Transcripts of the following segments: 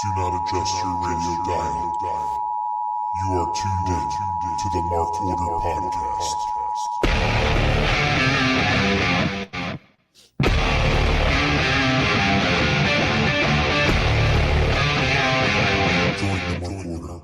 Do not adjust your radio dial. You are tuned in to the Mark Order Podcast. Join the Mark Order.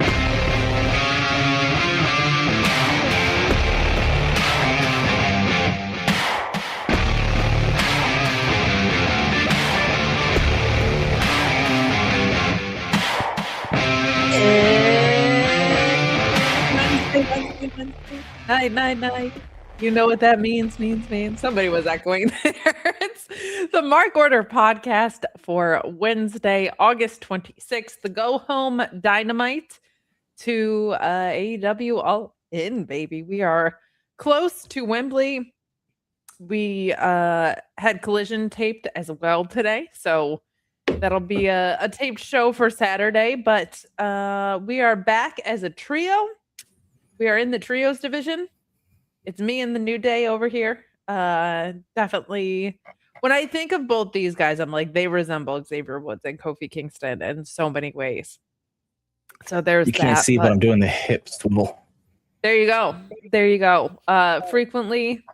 Night. You know what that means. Somebody was echoing there. It's the Mark Order Podcast for Wednesday, August 26th. The Go Home Dynamite to AEW All In, baby. We are close to Wembley. We had Collision taped as well today, so that'll be a taped show for Saturday. But we are back as a trio. We are in the trios division. It's me and the New Day over here. Definitely, when I think of both these guys, I'm like, they resemble Xavier Woods and Kofi Kingston in so many ways. So there's you can't see, but I'm doing the hip swivel. There you go. Frequently,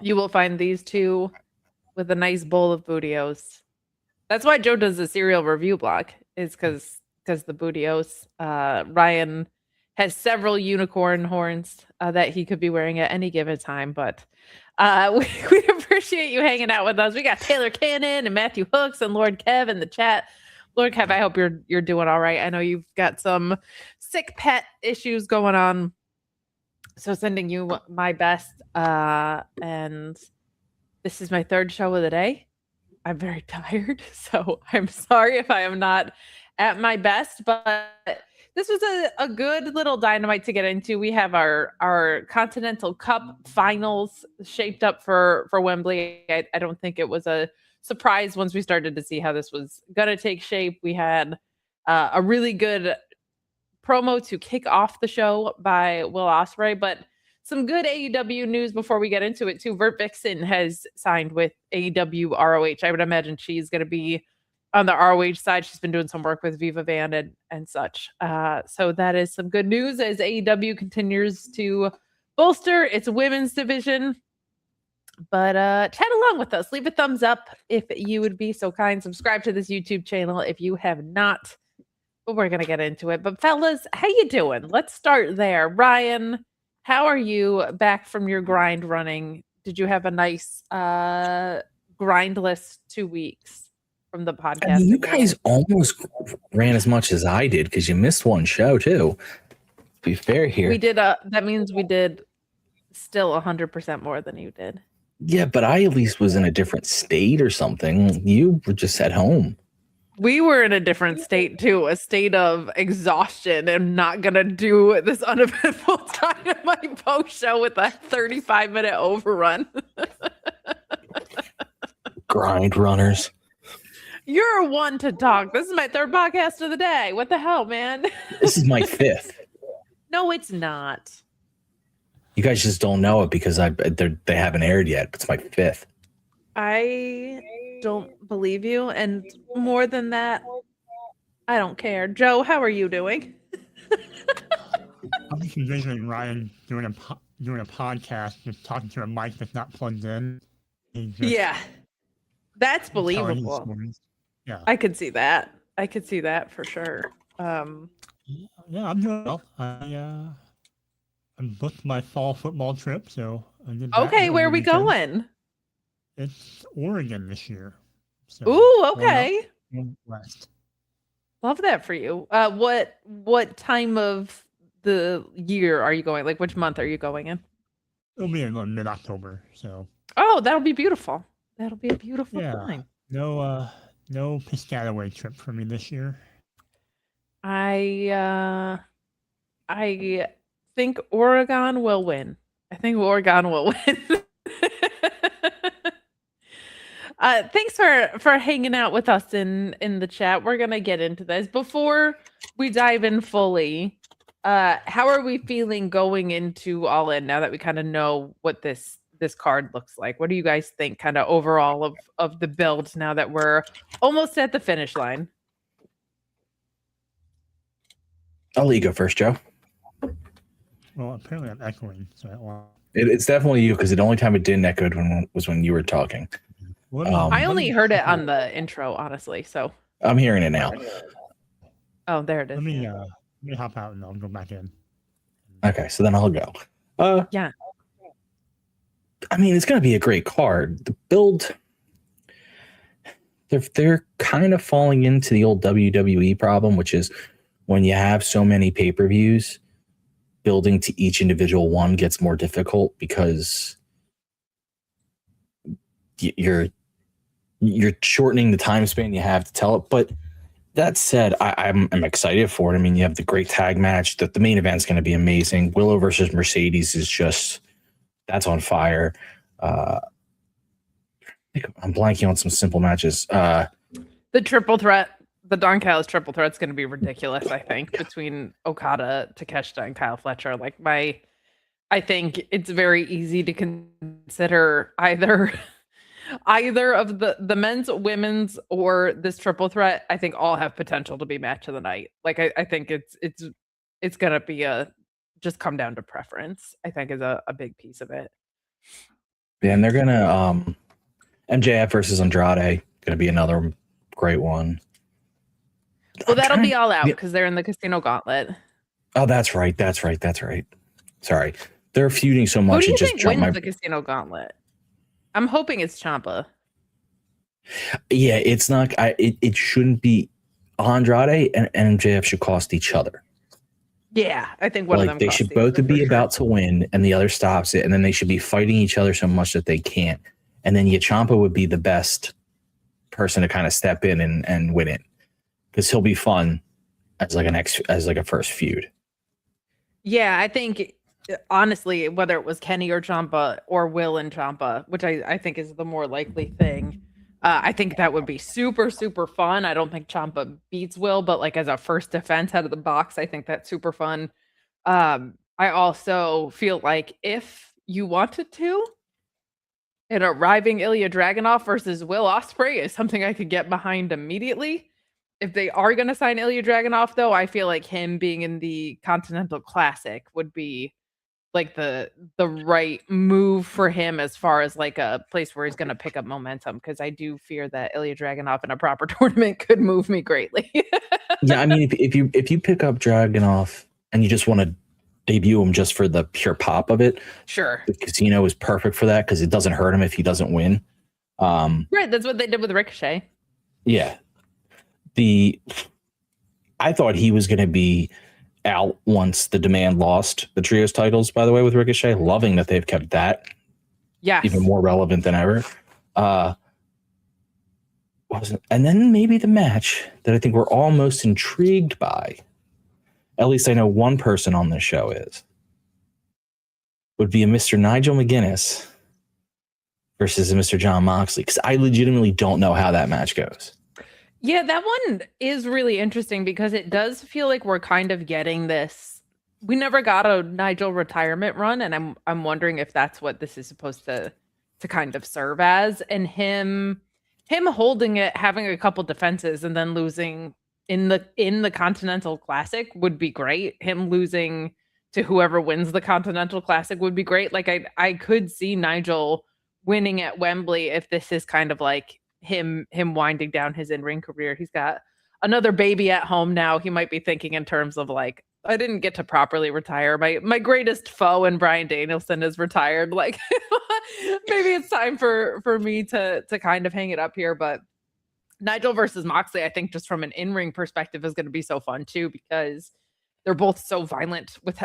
you will find these two with a nice bowl of Bootios. That's why Joe does a serial review blog, is because the Bootios. Ryan has several unicorn horns that he could be wearing at any given time, but we appreciate you hanging out with us. We got Taylor Cannon and Matthew Hooks and Lord Kev in the chat. Lord Kev, I hope you're doing all right. I know you've got some sick pet issues going on, so sending you my best. And this is my third show of the day. I'm very tired, so I'm sorry if I am not at my best, but this was a good little Dynamite to get into. We have our Continental Cup finals shaped up for Wembley. I don't think it was a surprise once we started to see how this was going to take shape. We had a really good promo to kick off the show by Will Ospreay, but some good AEW news before we get into it too. Vert Vixen has signed with AEW ROH. I would imagine she's going to be on the ROH side. She's been doing some work with Viva Van and such. So that is some good news as AEW continues to bolster its women's division. But chat along with us. Leave a thumbs up if you would be so kind. Subscribe to this YouTube channel if you have not. But we're going to get into it. But fellas, how you doing? Let's start there. Ryan, how are you back from your grind running? Did you have a nice grindless 2 weeks from the podcast? I mean, you guys almost ran as much as I did because you missed one show too. To be fair here, we did. That means we did still 100% more than you did. Yeah, but I at least was in a different state or something. You were just at home. We were in a different state too, a state of exhaustion and not gonna do this uneventful Dynamite post show with a 35-minute overrun. Grind runners. You're one to talk. This is my third podcast of the day. What the hell, man? This is my fifth. No, it's not. You guys just don't know it because they haven't aired yet. It's my fifth. I don't believe you, and more than that, I don't care. Joe, how are you doing? I'm just envisioning Ryan doing a podcast, just talking to a mic that's not plugged in. Yeah, that's believable. Yeah, I could see that. I could see that for sure. Yeah, I'm doing well. I booked my fall football trip, so I did that. Okay, where are we going? It's Oregon this year. So ooh, okay. West. Love that for you. What time of the year are you going? Like, which month are you going in? It'll be in mid-October. So. Oh, that'll be beautiful. That'll be a beautiful time. No Piscataway trip for me this year. I think Oregon will win. Thanks for hanging out with us in the chat. We're gonna get into this before we dive in fully. How are we feeling going into All In now that we kind of know what this card looks like? What do you guys think kind of overall of the build now that we're almost at the finish line? I'll let you go first, Joe. Well, apparently I'm echoing. So It's definitely you because the only time it didn't echo was when you were talking. I only heard it on the intro, honestly. So I'm hearing it now. oh, there it is. Let me hop out and I'll go back in. Okay, so then I'll go. Yeah. I mean, it's going to be a great card. The build, they're kind of falling into the old WWE problem, which is when you have so many pay-per-views, building to each individual one gets more difficult because you're shortening the time span you have to tell it. But that said, I'm excited for it. I mean, you have the great tag match. The main event's going to be amazing. Willow versus Mercedes is just, that's on fire. I'm blanking on some simple matches. The triple threat, the Don Callis triple threat's going to be ridiculous, I think, between Okada, Takeshita, and Kyle Fletcher. Like I think it's very easy to consider either of the men's, women's, or this triple threat. I think all have potential to be match of the night. Like I think it's gonna be just come down to preference. I think is a big piece of it. Yeah, and they're gonna MJF versus Andrade gonna be another great one. Well, that'll be all out because they're in the Casino Gauntlet. Oh, that's right. Sorry, they're feuding so much. Who do you think wins the Casino Gauntlet? I'm hoping it's Ciampa. Yeah, it's not. It shouldn't be. Andrade and MJF should cost each other. Yeah, I think one of them. They should both be about to win, and the other stops it, and then they should be fighting each other so much that they can't. And then Ciampa would be the best person to kind of step in and win it because he'll be fun as like a first feud. Yeah, I think. Honestly, whether it was Kenny or Ciampa or Will and Ciampa, which I think is the more likely thing, I think that would be super, super fun. I don't think Ciampa beats Will, but like as a first defense out of the box, I think that's super fun. I also feel like if you wanted to, an arriving Ilya Dragunov versus Will Ospreay is something I could get behind immediately. If they are going to sign Ilya Dragunov, though, I feel like him being in the Continental Classic would be like the right move for him as far as like a place where he's going to pick up momentum, because I do fear that Ilya Dragunov in a proper tournament could move me greatly. Yeah, I mean, if you pick up Dragunov and you just want to debut him just for the pure pop of it, sure, the Casino is perfect for that because it doesn't hurt him if he doesn't win. Right, that's what they did with Ricochet. Yeah, I thought he was going to be out once the Demand lost the trios titles, by the way, with Ricochet. Loving that they've kept that even more relevant than ever. And then maybe the match that I think we're all most intrigued by, at least I know one person on this show would be a Mr. Nigel McGuinness versus a Mr. Jon Moxley, because I legitimately don't know how that match goes. Yeah, that one is really interesting because it does feel like we're kind of getting this. We never got a Nigel retirement run, and I'm wondering if that's what this is supposed to kind of serve as. And him holding it, having a couple defenses, and then losing in the Continental Classic would be great. Him losing to whoever wins the Continental Classic would be great. Like I could see Nigel winning at Wembley if this is kind of like him winding down his in-ring career. He's got another baby at home now. He might be thinking in terms of like, I didn't get to properly retire. My greatest foe in Bryan Danielson is retired. Like maybe it's time for me to kind of hang it up here. But Nigel versus Moxley, I think just from an in-ring perspective is going to be so fun too, because they're both so violent with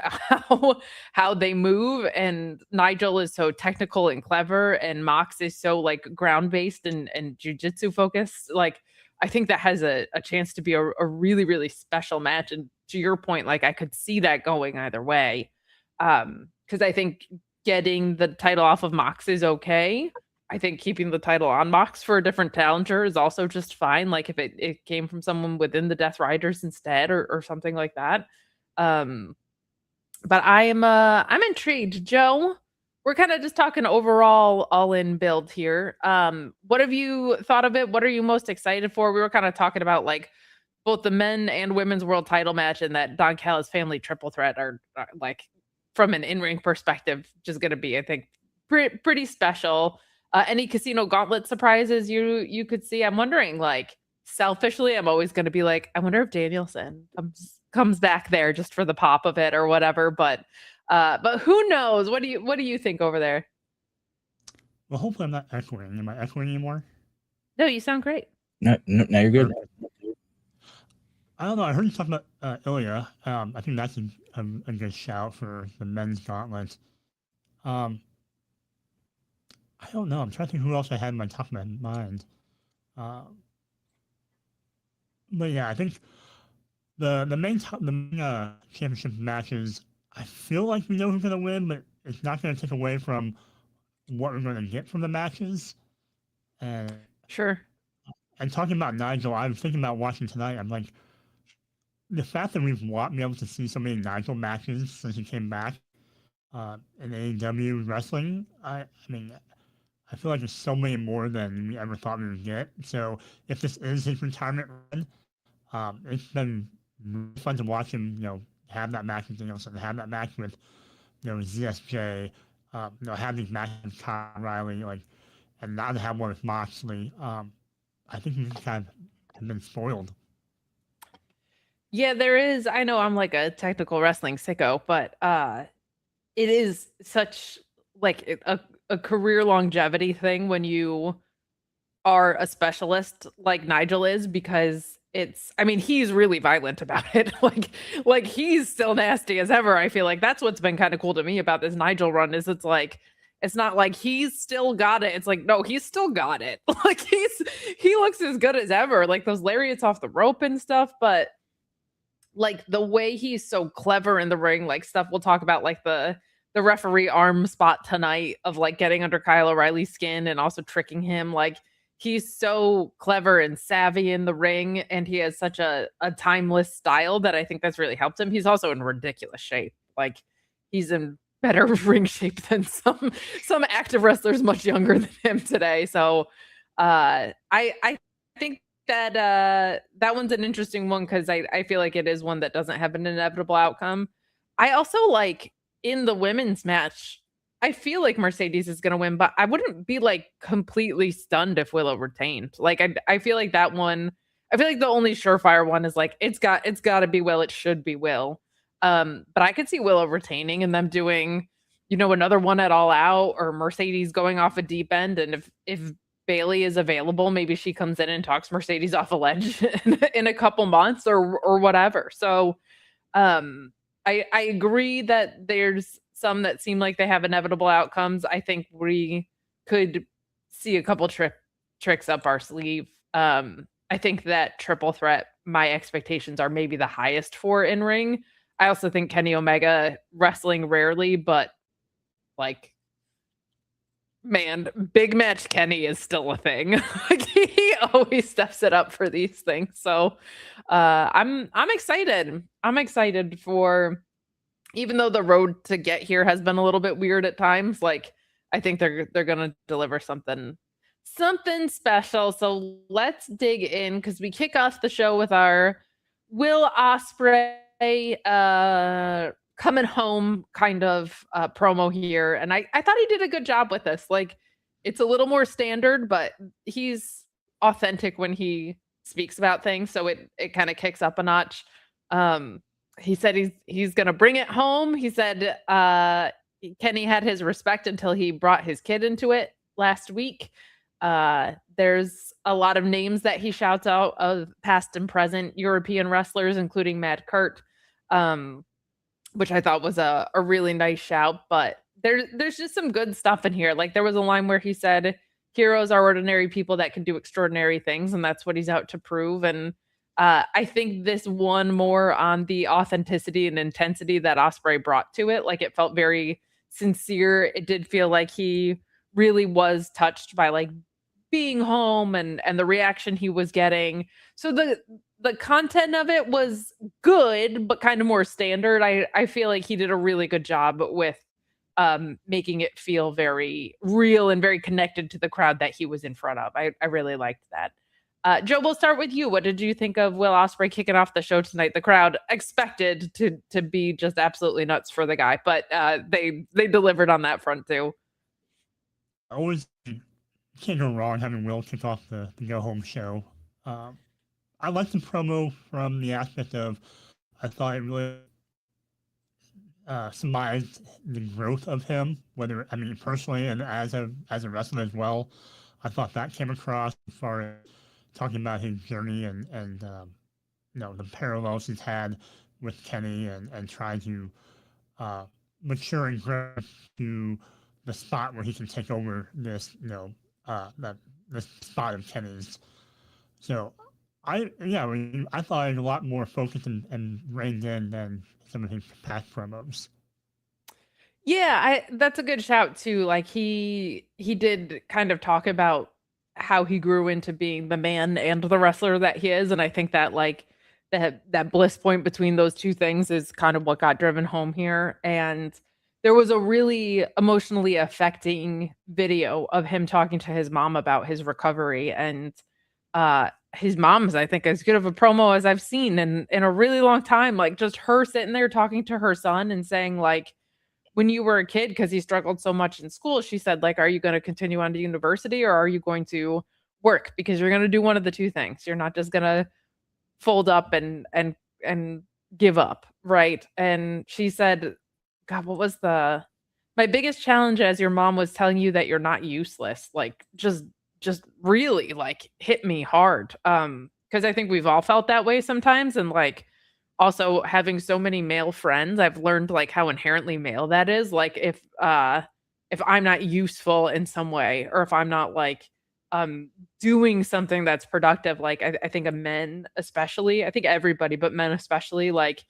how they move, and Nigel is so technical and clever, and Mox is so like ground-based and jiu-jitsu focused. Like I think that has a chance to be a really, really special match. And to your point, like I could see that going either way. Because I think getting the title off of Mox is okay. I think keeping the title on Mox for a different challenger is also just fine. Like if it came from someone within the Death Riders instead or something like that. But I'm intrigued. Joe, we're kind of just talking overall all-in build here. What have you thought of it? What are you most excited for? We were kind of talking about like both the men and women's world title match and that Don Callis family triple threat are like, from an in-ring perspective, just going to be, I think, pretty special. Any Casino Gauntlet surprises you could see? I'm wondering, like, selfishly, I'm always going to be like, I wonder if Danielson comes back there just for the pop of it or whatever. But who knows? What do you think over there? Well, hopefully I'm not echoing. Am I echoing anymore? No, you sound great. No, now you're good. I don't know. I heard you talking about Ilya. I think that's a good shout for the men's gauntlet. I don't know. I'm trying to think who else I had in my top of my mind. But yeah, I think the main championship matches, I feel like we know who's going to win, but it's not going to take away from what we're going to get from the matches. And Sure. And talking about Nigel, I was thinking about watching tonight. I'm like, the fact that we've been able to see so many Nigel matches since he came back in AEW wrestling, I mean, I feel like there's so many more than we ever thought we would get. So if this is his retirement run, it's been really fun to watch him, have that match with Danielson, have that match with, ZSJ, have these matches with Kyle O'Reilly, and now to have one with Moxley. I think he's kind of been spoiled. Yeah, there is. I know I'm like a technical wrestling sicko, but it is such like a career longevity thing when you are a specialist like Nigel is, because he's really violent about it. like he's still nasty as ever. I feel like that's what's been kind of cool to me about this Nigel run is it's not like he's still got it. It's like, no, he's still got it. Like he looks as good as ever. Like those lariats off the rope and stuff, but like the way he's so clever in the ring, like stuff we'll talk about, like the referee arm spot tonight of like getting under Kyle O'Reilly's skin and also tricking him. Like he's so clever and savvy in the ring, and he has such a timeless style that I think that's really helped him. He's also in ridiculous shape. Like he's in better ring shape than some active wrestlers much younger than him today. So I think that that one's an interesting one because I feel like it is one that doesn't have an inevitable outcome. I also like in the women's match, I feel like Mercedes is going to win, but I wouldn't be like completely stunned if Willow retained. Like I feel like that one, I feel like the only surefire one is like it's got to be Will, it should be Will. But I could see Willow retaining and them doing, another one at All Out, or Mercedes going off a deep end. And if Bailey is available, maybe she comes in and talks Mercedes off a ledge in a couple months or whatever. So I agree that there's some that seem like they have inevitable outcomes. I think we could see a couple tricks up our sleeve. I think that triple threat, my expectations are maybe the highest for in ring. I also think Kenny Omega wrestling rarely, but like, man, big match Kenny is still a thing. Like he always steps it up for these things. So I'm excited. I'm excited for, even though the road to get here has been a little bit weird at times, like I think they're gonna deliver something special. So let's dig in, because we kick off the show with our Will Ospreay coming home kind of promo here, and I thought he did a good job with this. Like it's a little more standard, but he's authentic when he speaks about things, so it kind of kicks up a notch. He said he's gonna bring it home. He said Kenny had his respect until he brought his kid into it last week. There's a lot of names that he shouts out of past and present European wrestlers, including Matt Kurt, which I thought was a really nice shout. But there's just some good stuff in here. Like there was a line where he said, heroes are ordinary people that can do extraordinary things, and that's what he's out to prove. And I think this won more on the authenticity and intensity that Ospreay brought to it. Like it felt very sincere. It did feel like he really was touched by like being home and the reaction he was getting. So the content of it was good, but kind of more standard. I feel like he did a really good job with making it feel very real and very connected to the crowd that he was in front of. I really liked that. Joe, we'll start with you. What did you think of Will Ospreay kicking off the show tonight? The crowd expected to be just absolutely nuts for the guy, but they delivered on that front too. Always can't go wrong having Will kick off the go home show. I liked the promo from the aspect of I thought it really symbolized the growth of him, personally and as a wrestler as well. I thought that came across as far as talking about his journey and the parallels he's had with Kenny and trying to mature and grow to the spot where he can take over this this spot of Kenny's. So I thought it was a lot more focused and reined in than some of his past promos. Yeah, that's a good shout too. Like he did kind of talk about how he grew into being the man and the wrestler that he is, and I think that like that bliss point between those two things is kind of what got driven home here. And there was a really emotionally affecting video of him talking to his mom about his recovery, and his mom's, I think, as good of a promo as I've seen in a really long time. Like just her sitting there talking to her son and saying like, when you were a kid, because he struggled so much in school, she said, like, are you going to continue on to university or are you going to work? Because you're going to do one of the two things. You're not just going to fold up and give up, right? And she said, God, what was my biggest challenge as your mom was telling you that you're not useless? Like, just really, like, hit me hard. Because I think we've all felt that way sometimes. And, like, also having so many male friends, I've learned like how inherently male that is. Like if I'm not useful in some way, or if I'm not like doing something that's productive, like I think men especially, I think everybody, but men especially, like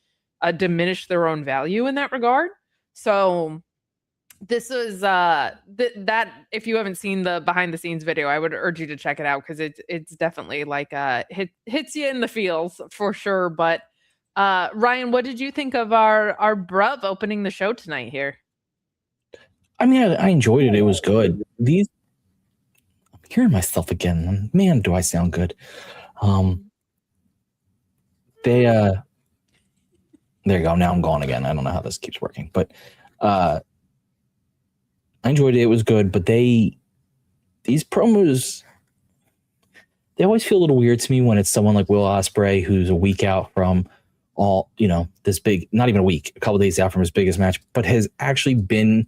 diminish their own value in that regard. So this is that if you haven't seen the behind the scenes video, I would urge you to check it out because it's definitely like hits you in the feels for sure. But Ryan, what did you think of our bruv opening the show tonight here? I mean, I enjoyed it. It was good. I'm hearing myself again. Man, do I sound good. There you go. Now I'm gone again. I don't know how this keeps working, but I enjoyed it. It was good, but these promos, they always feel a little weird to me when it's someone like Will Ospreay who's a week out from this big, not even a week, a couple days out from his biggest match, but has actually been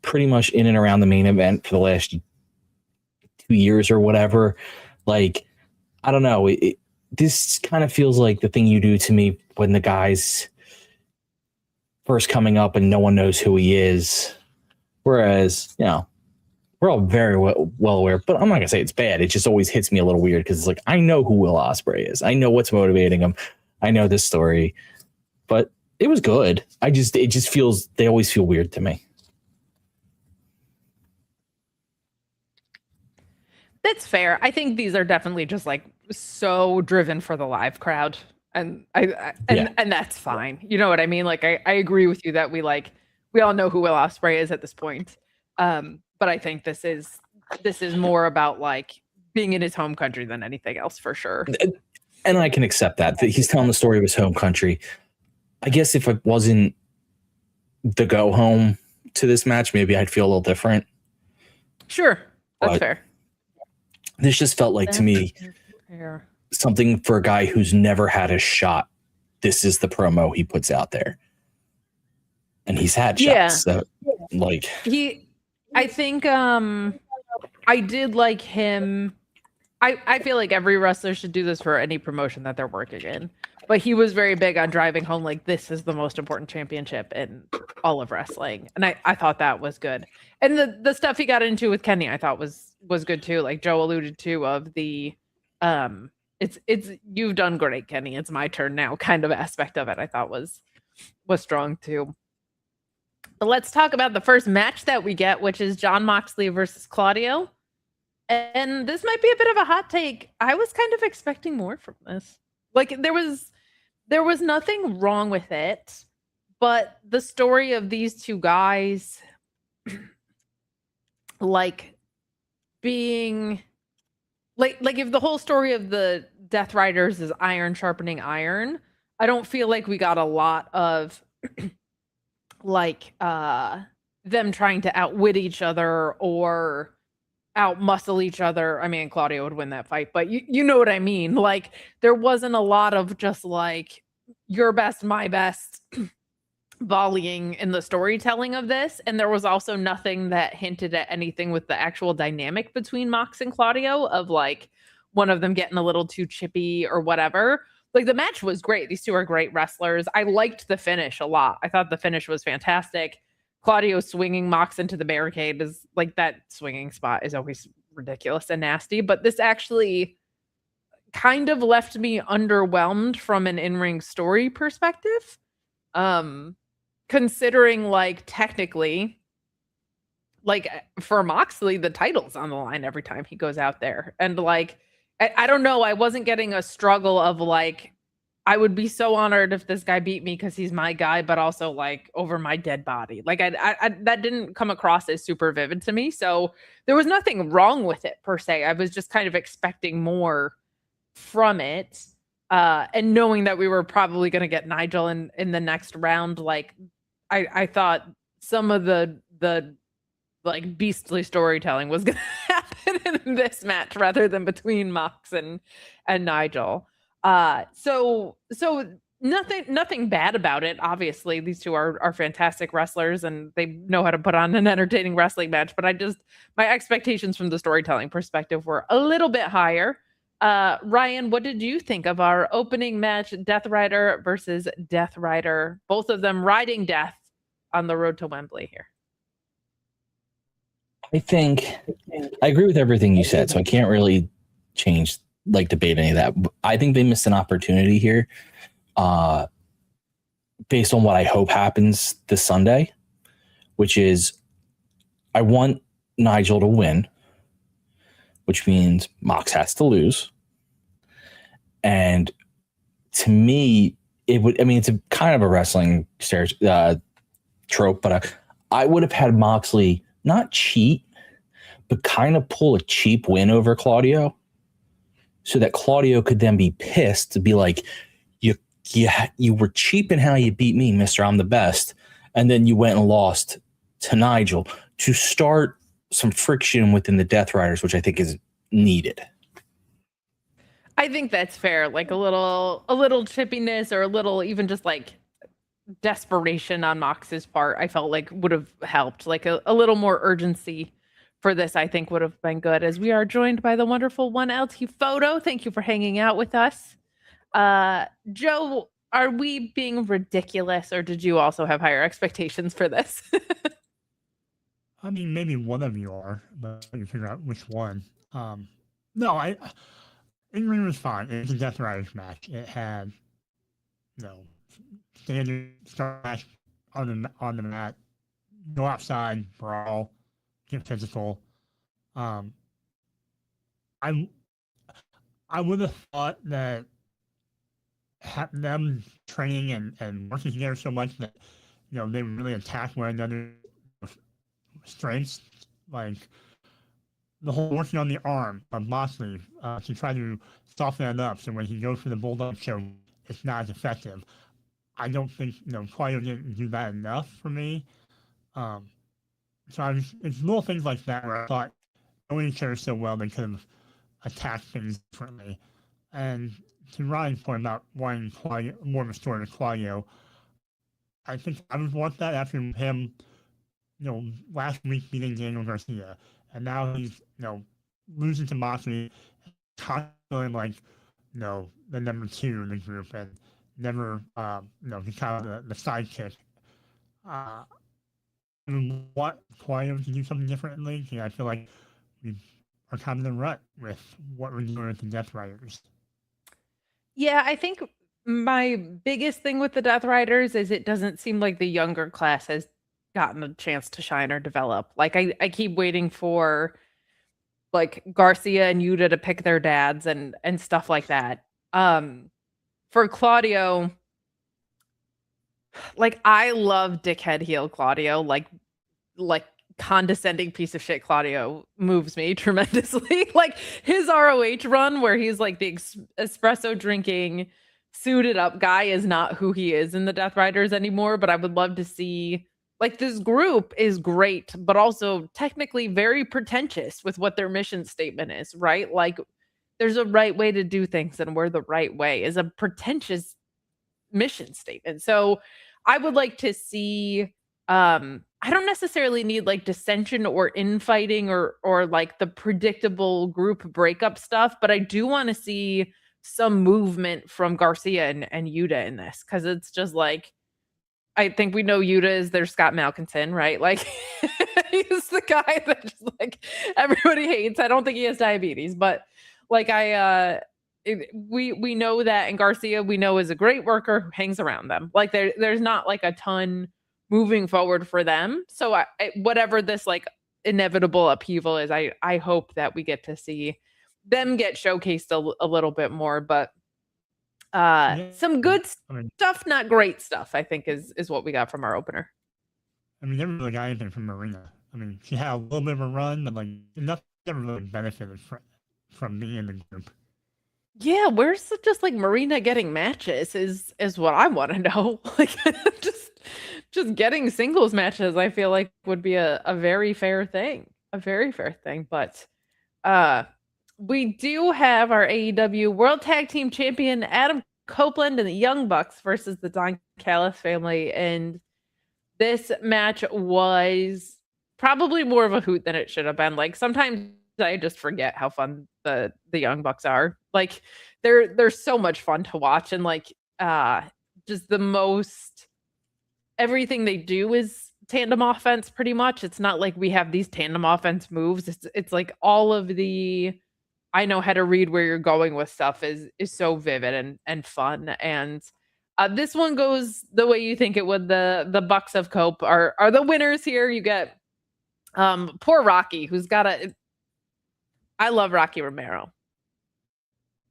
pretty much in and around the main event for the last 2 years or whatever. Like, I don't know. This kind of feels like the thing you do to me when the guy's first coming up and no one knows who he is. Whereas, we're all very well aware, but I'm not going to say it's bad. It just always hits me a little weird because it's like, I know who Will Ospreay is. I know what's motivating him. I know this story, but it was good. It just feels, they always feel weird to me. That's fair. I think these are definitely just like so driven for the live crowd, and and that's fine. You know what I mean? Like I agree with you that we all know who Will Ospreay is at this point. But I think this is more about like being in his home country than anything else for sure. And I can accept that he's telling the story of his home country. I guess if it wasn't the go home to this match, maybe I'd feel a little different. Sure. That's fair. This just felt like to me something for a guy who's never had a shot. This is the promo he puts out there. And he's had shots. So, like I think I did like him. I feel like every wrestler should do this for any promotion that they're working in. But he was very big on driving home like this is the most important championship in all of wrestling. And I thought that was good. And the stuff he got into with Kenny I thought was good too. Like Joe alluded to of the it's you've done great, Kenny. It's my turn now kind of aspect of it. I thought was strong too. But let's talk about the first match that we get, which is Jon Moxley versus Claudio. And this might be a bit of a hot take. I was kind of expecting more from this. Like there was nothing wrong with it, but the story of these two guys like being like if the whole story of the Death Riders is iron sharpening iron, I don't feel like we got a lot of like them trying to outwit each other or outmuscle each other. I mean, Claudio would win that fight, but you know what I mean? Like there wasn't a lot of just like your best, my best volleying in the storytelling of this. And there was also nothing that hinted at anything with the actual dynamic between Mox and Claudio of like one of them getting a little too chippy or whatever. Like the match was great. These two are great wrestlers. I liked the finish a lot. I thought the finish was fantastic. Claudio swinging Mox into the barricade is like that swinging spot is always ridiculous and nasty. But this actually kind of left me underwhelmed from an in-ring story perspective. Considering like technically, like for Moxley, the title's on the line every time he goes out there. And like, I don't know, I wasn't getting a struggle of like, I would be so honored if this guy beat me because he's my guy, but also like over my dead body. Like I that didn't come across as super vivid to me. So there was nothing wrong with it per se. I was just kind of expecting more from it. And knowing that we were probably going to get Nigel in the next round, like I thought some of the like beastly storytelling was going to happen in this match rather than between Mox and Nigel. So nothing bad about it. Obviously, these two are fantastic wrestlers and they know how to put on an entertaining wrestling match. But my expectations from the storytelling perspective were a little bit higher. Ryan, what did you think of our opening match, Death Rider versus Death Rider? Both of them riding death on the road to Wembley here. I think I agree with everything you said, so I can't really debate any of that. I think they missed an opportunity here, based on what I hope happens this Sunday, which is I want Nigel to win, which means Mox has to lose. And to me, it's a kind of a wrestling trope, but I would have had Moxley not cheat, but kind of pull a cheap win over Claudio so that Claudio could then be pissed to be like, you were cheap in how you beat me, Mr. I'm the best. And then you went and lost to Nigel to start some friction within the Death Riders, which I think is needed. I think that's fair. Like a little chippiness or a little even just like desperation on Mox's part, I felt like would have helped. Like a little more urgency for this, I think would have been good. As we are joined by the wonderful 1LT Photo. Thank you for hanging out with us. Joe, are we being ridiculous or did you also have higher expectations for this? I mean, maybe one of you are, but you figure out which one. No, in-ring was fine. It was a Death Riders match. It had, standard start match on the mat, go outside, brawl, get physical. I would have thought that them training and working together so much that they would really attack one another's strengths, like the whole working on the arm of Moxley to try to soften that up so when he goes for the bulldog choke, it's not as effective. I don't think Claudio didn't do that enough for me. So it's little things like that where I thought knowing each other so well they could have attacked things differently. And to Ryan's point about wanting Claudio, more of a story to Claudio, I think I would want that after him, last week beating Daniel Garcia, and now he's losing to Moxley, constantly like the number 2 in the group and never he's kind of the sidekick. I want Claudio to do something differently. I feel like we are kind of in the rut with what we're doing with the Death Riders. Yeah, I think my biggest thing with the Death Riders is it doesn't seem like the younger class has gotten a chance to shine or develop. Like I keep waiting for like Garcia and Yuta to pick their dads and stuff like that. For Claudio, like I love dickhead heel Claudio, like condescending piece of shit Claudio moves me tremendously. Like his ROH run where he's like the espresso drinking suited up guy is not who he is in the Death Riders anymore, but I would love to see, like, this group is great but also technically very pretentious with what their mission statement is, right? Like there's a right way to do things and we're the right way is a pretentious mission statement. So I would like to see I don't necessarily need like dissension or infighting or like the predictable group breakup stuff, but I do want to see some movement from Garcia and Yuta in this, because it's just like I think we know Yuta is their Scott Malkinson, right? Like he's the guy that just like everybody hates. I don't think he has diabetes, but like we know that, and Garcia we know is a great worker who hangs around them. Like there's not like a ton moving forward for them. So whatever this like inevitable upheaval is, I hope that we get to see them get showcased a little bit more. But some good stuff, not great stuff, I think is what we got from our opener. I mean, never really got anything from Marina. I mean, she had a little bit of a run, but like nothing never really benefited from being in the group. Yeah, where's just like Marina getting matches is what I want to know. Like just getting singles matches, I feel like would be a very fair thing. A very fair thing. But we do have our AEW World Tag Team Champion Adam Copeland and the Young Bucks versus the Don Callis family. And this match was probably more of a hoot than it should have been. Like sometimes I just forget how fun the Young Bucks are. Like they're so much fun to watch, and like just the most everything they do is tandem offense pretty much. It's not like we have these tandem offense moves. It's like all of the I know how to read where you're going with stuff is so vivid and fun. And this one goes the way you think it would. The Bucks of Cope are the winners here. You get poor Rocky, who's got I love Rocky Romero.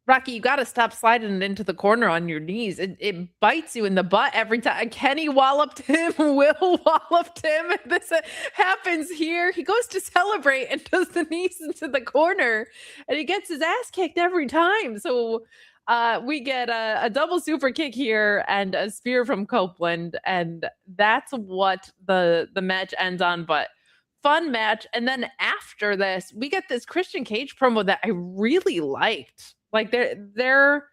Rocky, you got to stop sliding it into the corner on your knees. It bites you in the butt every time. Kenny walloped him. Will walloped him. And this happens here. He goes to celebrate and does the knees into the corner. And he gets his ass kicked every time. So we get a double super kick here and a spear from Copeland. And that's what the match ends on. But fun match. And then after this, we get this Christian Cage promo that I really liked. Like their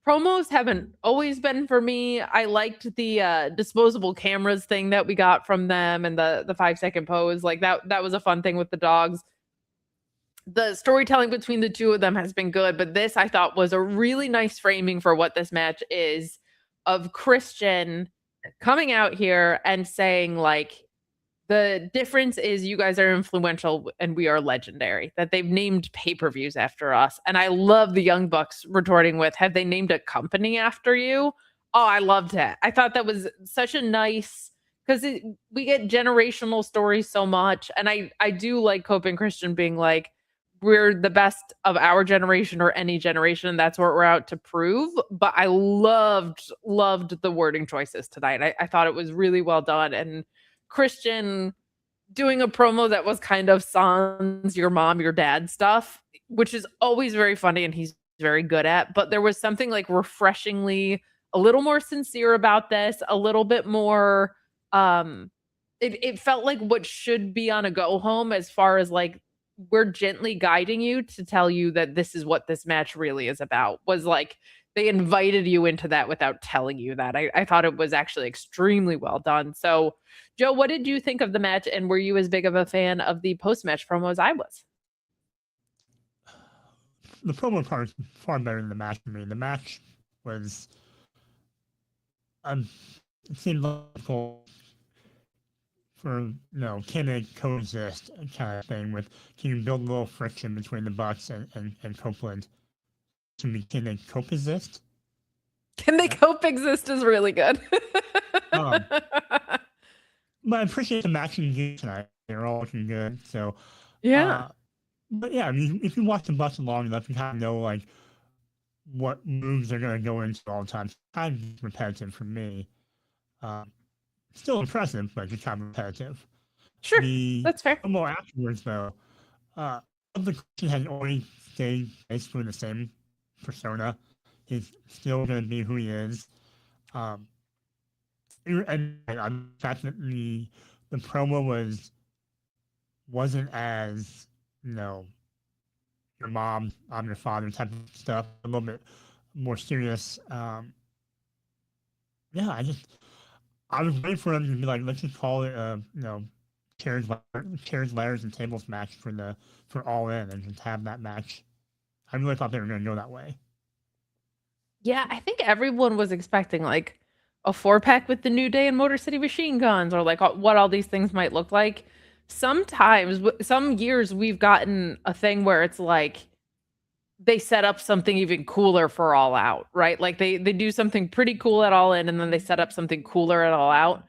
promos haven't always been for me. I liked the disposable cameras thing that we got from them and the 5-second pose. Like that was a fun thing with the dogs. The storytelling between the two of them has been good, but this I thought was a really nice framing for what this match is, of Christian coming out here and saying like, the difference is you guys are influential and we are legendary, that they've named pay-per-views after us. And I love the Young Bucks retorting with, have they named a company after you? Oh, I loved it. I thought that was such a nice, because we get generational stories so much. And I do like Cope and Christian being like, we're the best of our generation or any generation. And that's what we're out to prove. But I loved the wording choices tonight. I thought it was really well done. And Christian doing a promo that was kind of sans your mom, your dad stuff, which is always very funny and he's very good at. But there was something like refreshingly a little more sincere about this, a little bit more. It felt like what should be on a go home, as far as like we're gently guiding you to tell you that this is what this match really is about. Was like they invited you into that without telling you that. I thought it was actually extremely well done. So, Joe, what did you think of the match? And were you as big of a fan of the post-match promo as I was? The promo part is far better than the match for me. The match was, it seemed like for, can they coexist kind of thing with, can you build a little friction between the Bucks and Copeland? Can they coexist? Can they coexist is really good. But I appreciate the matching games tonight. They're all looking good. So yeah. But yeah, I mean, if you watch the Bucks long enough, you kind of know like what moves they're going to go into all the time. It's kind of repetitive for me. Still impressive, but just kind of repetitive. Sure, The that's fair. promo afterwards, though, the Christian has always stayed basically the same persona. He's still going to be who he is. And the fact that the promo wasn't as, your mom, I'm your father type of stuff, a little bit more serious. I was waiting for them to be like, let's just call it chairs, ladders, and tables match for All In, and just have that match. I really thought they were going to go that way. Yeah, I think everyone was expecting like a 4-pack with the New Day and Motor City Machine Guns, or like what all these things might look like. Sometimes, some years, we've gotten a thing where it's like they set up something even cooler for All Out, right? Like they do something pretty cool at All In, and then they set up something cooler at All Out.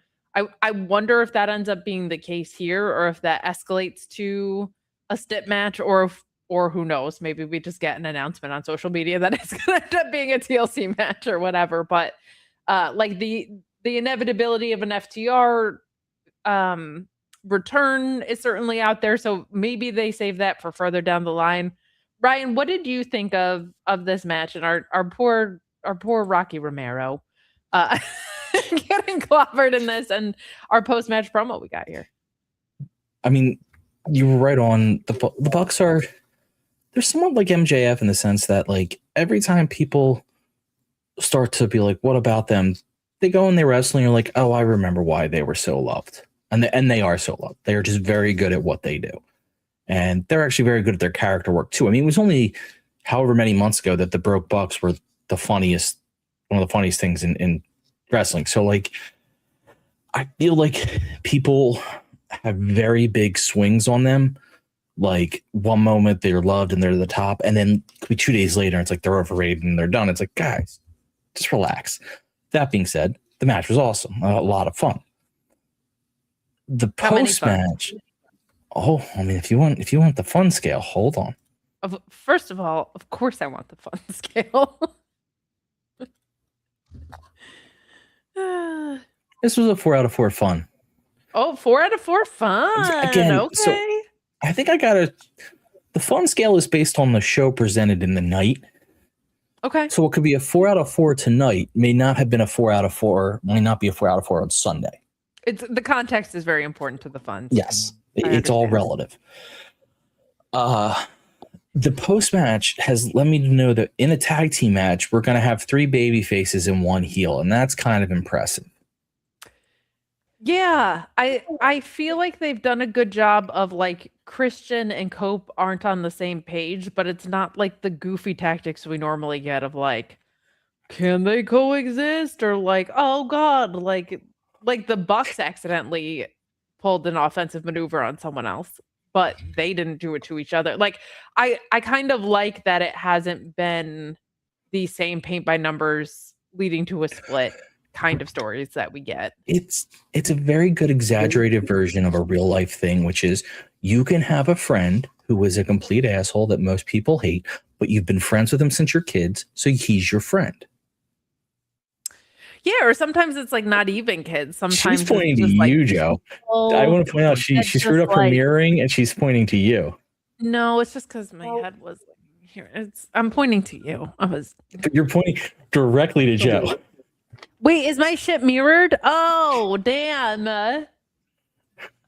I wonder if that ends up being the case here, or if that escalates to a stip match, or who knows, maybe we just get an announcement on social media that it's going to end up being a TLC match or whatever. But like the inevitability of an FTR return is certainly out there, so maybe they save that for further down the line. Ryan, what did you think of this match and our poor Rocky Romero getting clobbered in this, and our post-match promo we got here? I mean, you were right on. The Bucks they're somewhat like MJF in the sense that like every time people start to be like, what about them? They go and they wrestle and you're like, oh, I remember why they were so loved. And they are so loved. They are just very good at what they do. And they're actually very good at their character work too. I mean, it was only however many months ago that the Broke Bucks were one of the funniest things in wrestling. So like, I feel like people have very big swings on them. Like one moment they're loved and they're the top, and then could be 2 days later it's like they're overrated and they're done. It's like, guys, just relax. That being said, the match was awesome, a lot of fun. The post match. Oh, I mean, if you want the fun scale, hold on. First of all, of course I want the fun scale. This was a 4 out of 4 fun. Oh, 4 out of 4 fun. Again, okay. So I think the fun scale is based on the show presented in the night. Okay. So it could be a 4 out of 4 tonight, may not have been a 4 out of 4, may not be a 4 out of 4 on Sunday. The context is very important to the fun. Yes. It's all relative. The post match has let me know that in a tag team match, we're going to have 3 baby faces and 1 heel, and that's kind of impressive. Yeah, I feel like they've done a good job of like Christian and Cope aren't on the same page, but it's not like the goofy tactics we normally get of like, can they coexist, or like, oh god, like the Bucks accidentally pulled an offensive maneuver on someone else, but they didn't do it to each other. Like I kind of like that it hasn't been the same paint by numbers leading to a split kind of stories that we get. It's a very good exaggerated version of a real life thing, which is you can have a friend who is a complete asshole that most people hate, but you've been friends with him since you're kids, so he's your friend. Yeah, or sometimes it's like not even kids. Sometimes she's pointing to like, you, Joe. I want to point out she screwed up her mirroring and she's pointing to you. No, it's just because my head was here. I'm pointing to you. But you're pointing directly to Joe. Wait, is my shit mirrored? Oh, damn.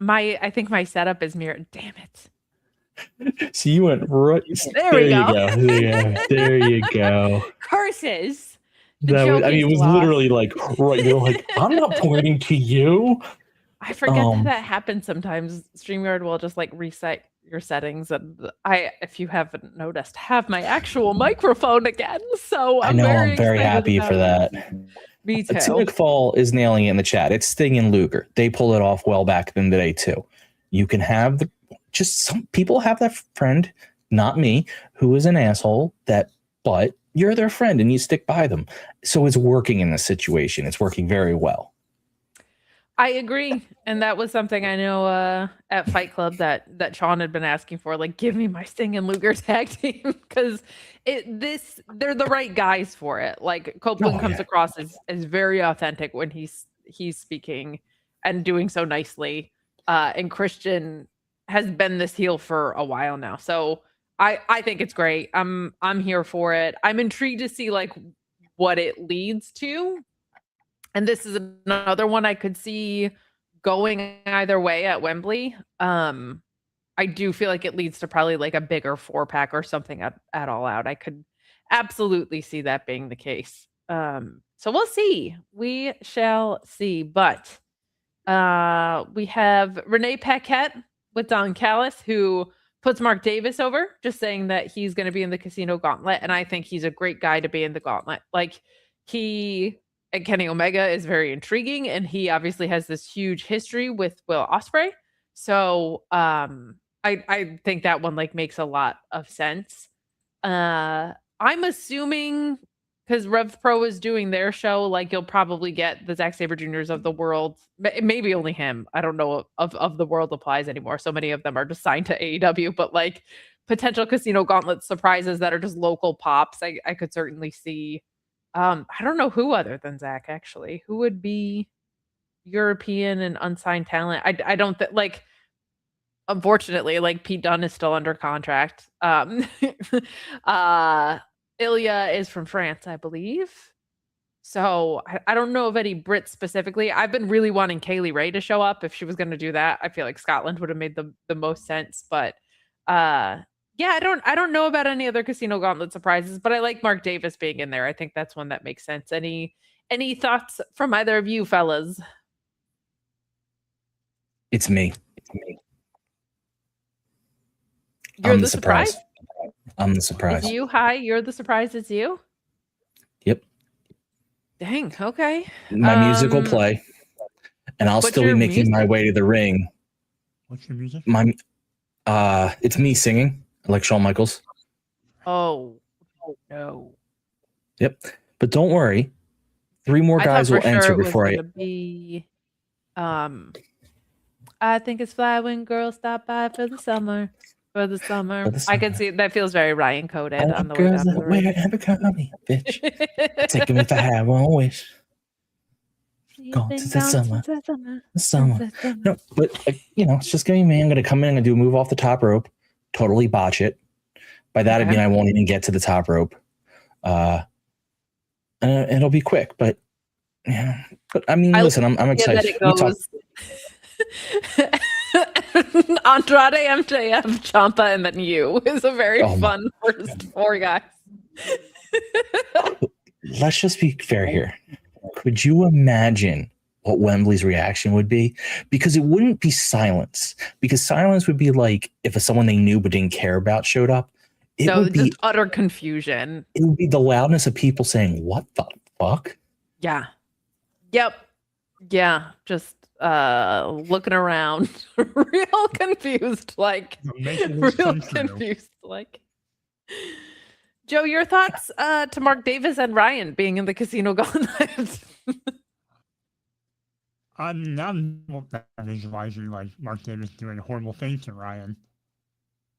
I think my setup is mirrored. Damn it. So you went right. There we go. There you go. Curses. It was literally like right. You're like, I'm not pointing to you. I forget that happens sometimes. StreamYard will just like reset your settings, and I, if you haven't noticed, have my actual microphone again. So I'm very happy for that. Me too. Tunic Fall is nailing it in the chat. It's Sting and Luger. They pulled it off well back in the day too. You can have some people have that friend, not me, who is an asshole but you're their friend and you stick by them. So it's working in this situation. It's working very well. I agree. And that was something I know at Fight Club that Sean had been asking for. Like, give me my Sting and Luger tag team, because they're the right guys for it. Like Copeland comes across as very authentic when he's speaking and doing so nicely. And Christian has been this heel for a while now. So I think it's great. I'm here for it. I'm intrigued to see like what it leads to. And this is another one I could see going either way at Wembley. I do feel like it leads to probably like a bigger 4-pack or something at All Out. I could absolutely see that being the case. So we'll see. We shall see. But we have Renee Paquette with Don Callis, who puts Mark Davis over, just saying that he's going to be in the Casino Gauntlet. And I think he's a great guy to be in the Gauntlet. Like he and Kenny Omega is very intriguing, and he obviously has this huge history with Will Ospreay. So I think that one like makes a lot of sense. I'm assuming because Rev Pro is doing their show, like you'll probably get the Zack Sabre Juniors of the world. Maybe only him. I don't know of the world applies anymore. So many of them are just signed to AEW, but like potential Casino Gauntlet surprises that are just local pops. I could certainly see. I don't know who other than Zack actually. Who would be European and unsigned talent? I don't think like. Unfortunately, like Pete Dunne is still under contract. Ilya is from France, I believe. So I don't know of any Brits specifically. I've been really wanting Kaylee Ray to show up if she was going to do that. I feel like Scotland would have made the most sense. But yeah, I don't know about any other Casino Gauntlet surprises, but I like Mark Davis being in there. I think that's one that makes sense. Any thoughts from either of you fellas? It's me. You're the surprise? I'm the surprise. It's you? Hi, you're the surprise. It's you? Yep. Dang, okay. My music will play, and I'll still be making my way to the ring. What's your music? It's me singing, like Shawn Michaels. Oh no. Yep. But don't worry. 3 more guys will enter before I. I think it's fly when girls stop by for the summer. I can see that feels very Ryan coded on the way down the road. Abercrombie, bitch. Take me if I have one wish. Go to the summer. No, but it's just gonna be me. I'm gonna come in and do a move off the top rope, totally botch it. By that I mean I won't even get to the top rope. And it'll be quick, but yeah. But I mean, listen, I'm excited. Andrade, MJF, Ciampa, and then you is a very fun first 4 guys. Let's just be fair here. Could you imagine what Wembley's reaction would be? Because it wouldn't be silence. Because silence would be like if someone they knew but didn't care about showed up. It would be just utter confusion. It would be the loudness of people saying, "What the fuck?" Yeah. Yep. Yeah. Just looking around real confused, like real confused, like Joe, your thoughts to Mark Davis and Ryan being in the Casino Gauntlet? I'm not visualizing like Mark Davis doing horrible things to Ryan.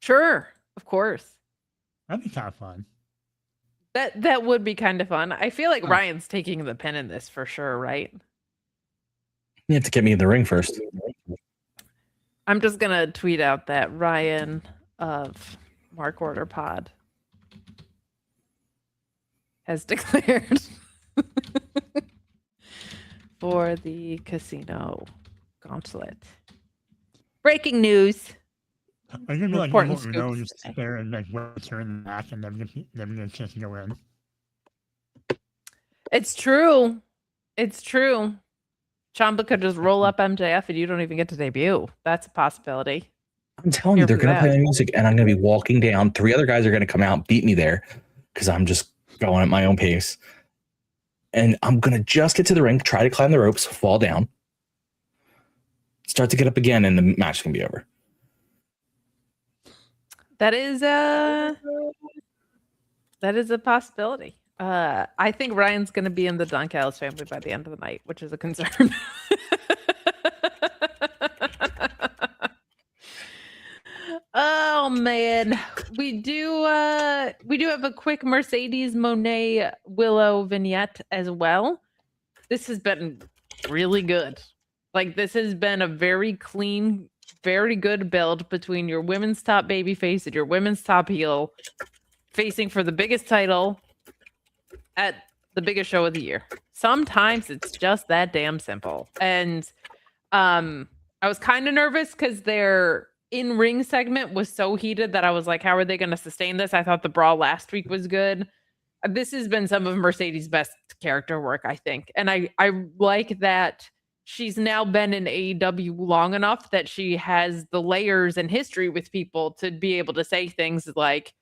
Sure, of course. That'd be kind of fun. That would be kind of fun. I feel like Ryan's taking the pin in this for sure, right? You have to get me in the ring first. I'm just going to tweet out that Ryan of Mark Order Pod has declared for the Casino Gauntlet. Breaking news. I'm going to be like, just sit there and like wait her in the match and then get a chance to go in. It's true. Ciampa could just roll up MJF and you don't even get to debut. That's a possibility. I'm telling you, they're going to play the music and I'm going to be walking down. 3 other guys are going to come out, beat me there because I'm just going at my own pace. And I'm going to just get to the ring, try to climb the ropes, fall down, start to get up again, and the match can be over. That is a possibility. I think Ryan's going to be in the Don Callis family by the end of the night, which is a concern. Oh man, we do have a quick Mercedes Moné Willow vignette as well. This has been really good. Like, this has been a very clean, very good build between your women's top babyface and your women's top heel, facing for the biggest title at the biggest show of the year. Sometimes it's just that damn simple. And I was kind of nervous because their in-ring segment was so heated that I was like, how are they going to sustain this? I thought the brawl last week was good. This has been some of Mercedes' best character work, I think. And I like that she's now been in AEW long enough that she has the layers and history with people to be able to say things like,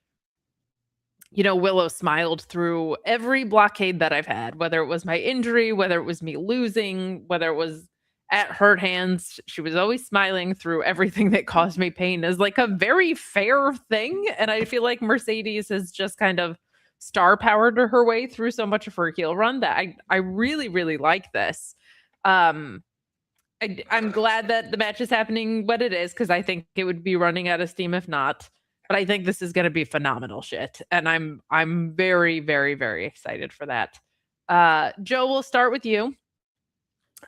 you know, Willow smiled through every blockade that I've had, whether it was my injury, whether it was me losing, whether it was at hurt hands. She was always smiling through everything that caused me pain is like a very fair thing. And I feel like Mercedes has just kind of star powered her way through so much of her heel run that I really, really like this. I'm glad that the match is happening what it is, because I think it would be running out of steam if not. But I think this is going to be phenomenal shit, and I'm very, very, very excited for that. Joe, we'll start with you.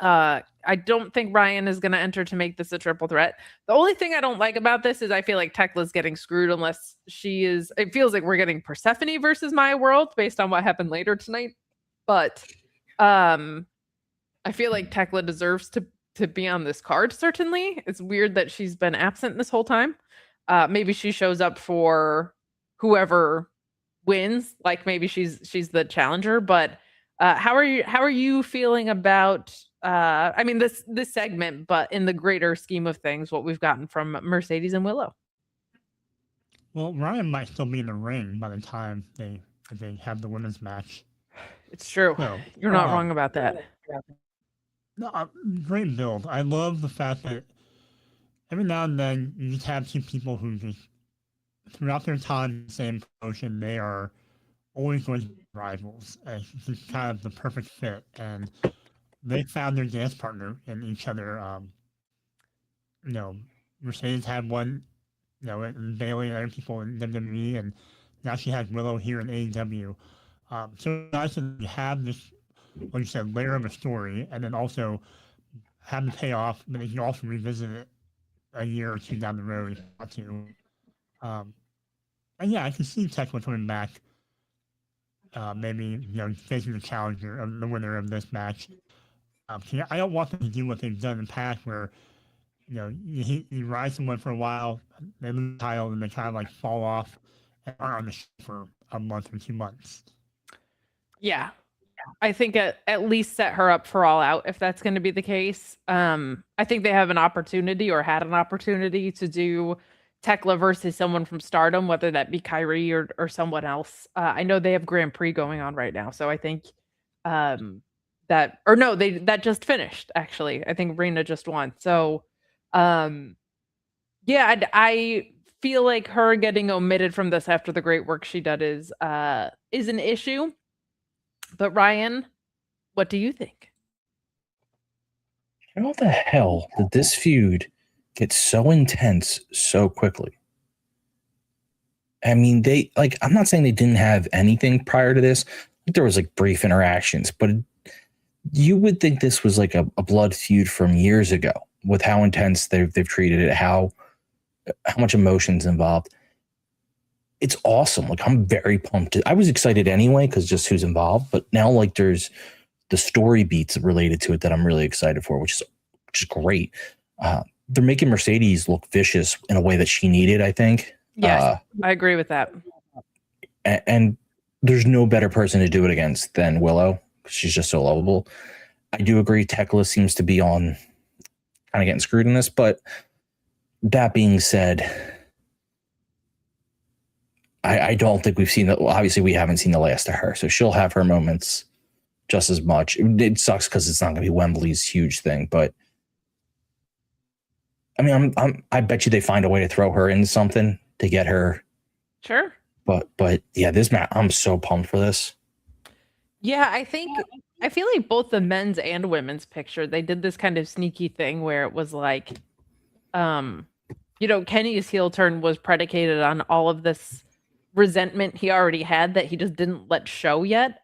I don't think Ryan is going to enter to make this a triple threat. The only thing I don't like about this is I feel like Tekla's getting screwed unless she is. It feels like we're getting Persephone versus Maya World based on what happened later tonight. But I feel like Tekla deserves to be on this card. Certainly, it's weird that she's been absent this whole time. Maybe she shows up for whoever wins. Like maybe she's the challenger. But how are you feeling about? I mean this segment, but in the greater scheme of things, what we've gotten from Mercedes and Willow. Well, Ryan might still be in the ring by the time they have the women's match. It's true. So, you're not wrong about that. No, great build. I love the fact that every now and then you just have two people who just throughout their time in the same promotion, they are always going to be rivals. It's just kind of the perfect fit, and they found their dance partner in each other. You know, Mercedes had one, you know, and Bailey and other people in WWE, and now she has Willow here in AEW. So nice that you have this, like you said, layer of a story, and then also have the payoff, but you can also revisit it a year or two down the road if you want to. And yeah, I can see Tekla coming back. Maybe, you know, facing the challenger, the winner of this match. I don't want them to do what they've done in the past, where you know you ride someone for a while, they lose the title, and they kind of like fall off and aren't on the show for a month or 2 months. Yeah, I think at least set her up for All Out if that's going to be the case. I think they have an opportunity or had an opportunity to do Tekla versus someone from Stardom, whether that be Kyrie or someone else. I know they have Grand Prix going on right now, so I think that just finished actually. I think Reina just won. So yeah, I feel like her getting omitted from this after the great work she did is an issue. But Ryan, what do you think? How the hell did this feud get so intense so quickly? I mean, I'm not saying they didn't have anything prior to this. There was like brief interactions, but you would think this was like a blood feud from years ago with how intense they've treated it, how much emotion's involved. It's awesome. Like, I'm very pumped. I was excited anyway because just who's involved, but now like there's the story beats related to it that I'm really excited for, which is great. They're making Mercedes look vicious in a way that she needed, I think. Yes, I agree with that. And there's no better person to do it against than Willow. She's just so lovable. I do agree Tekla seems to be on kind of getting screwed in this, but that being said, I don't think we've seen that. Well, obviously we haven't seen the last of her, so she'll have her moments just as much. It sucks because it's not going to be Wembley's huge thing, but I mean, I bet you they find a way to throw her in something to get her. Sure. But yeah, this match, I'm so pumped for this. Yeah, I feel like both the men's and women's picture, they did this kind of sneaky thing where it was like, Kenny's heel turn was predicated on all of this resentment he already had that he just didn't let show yet,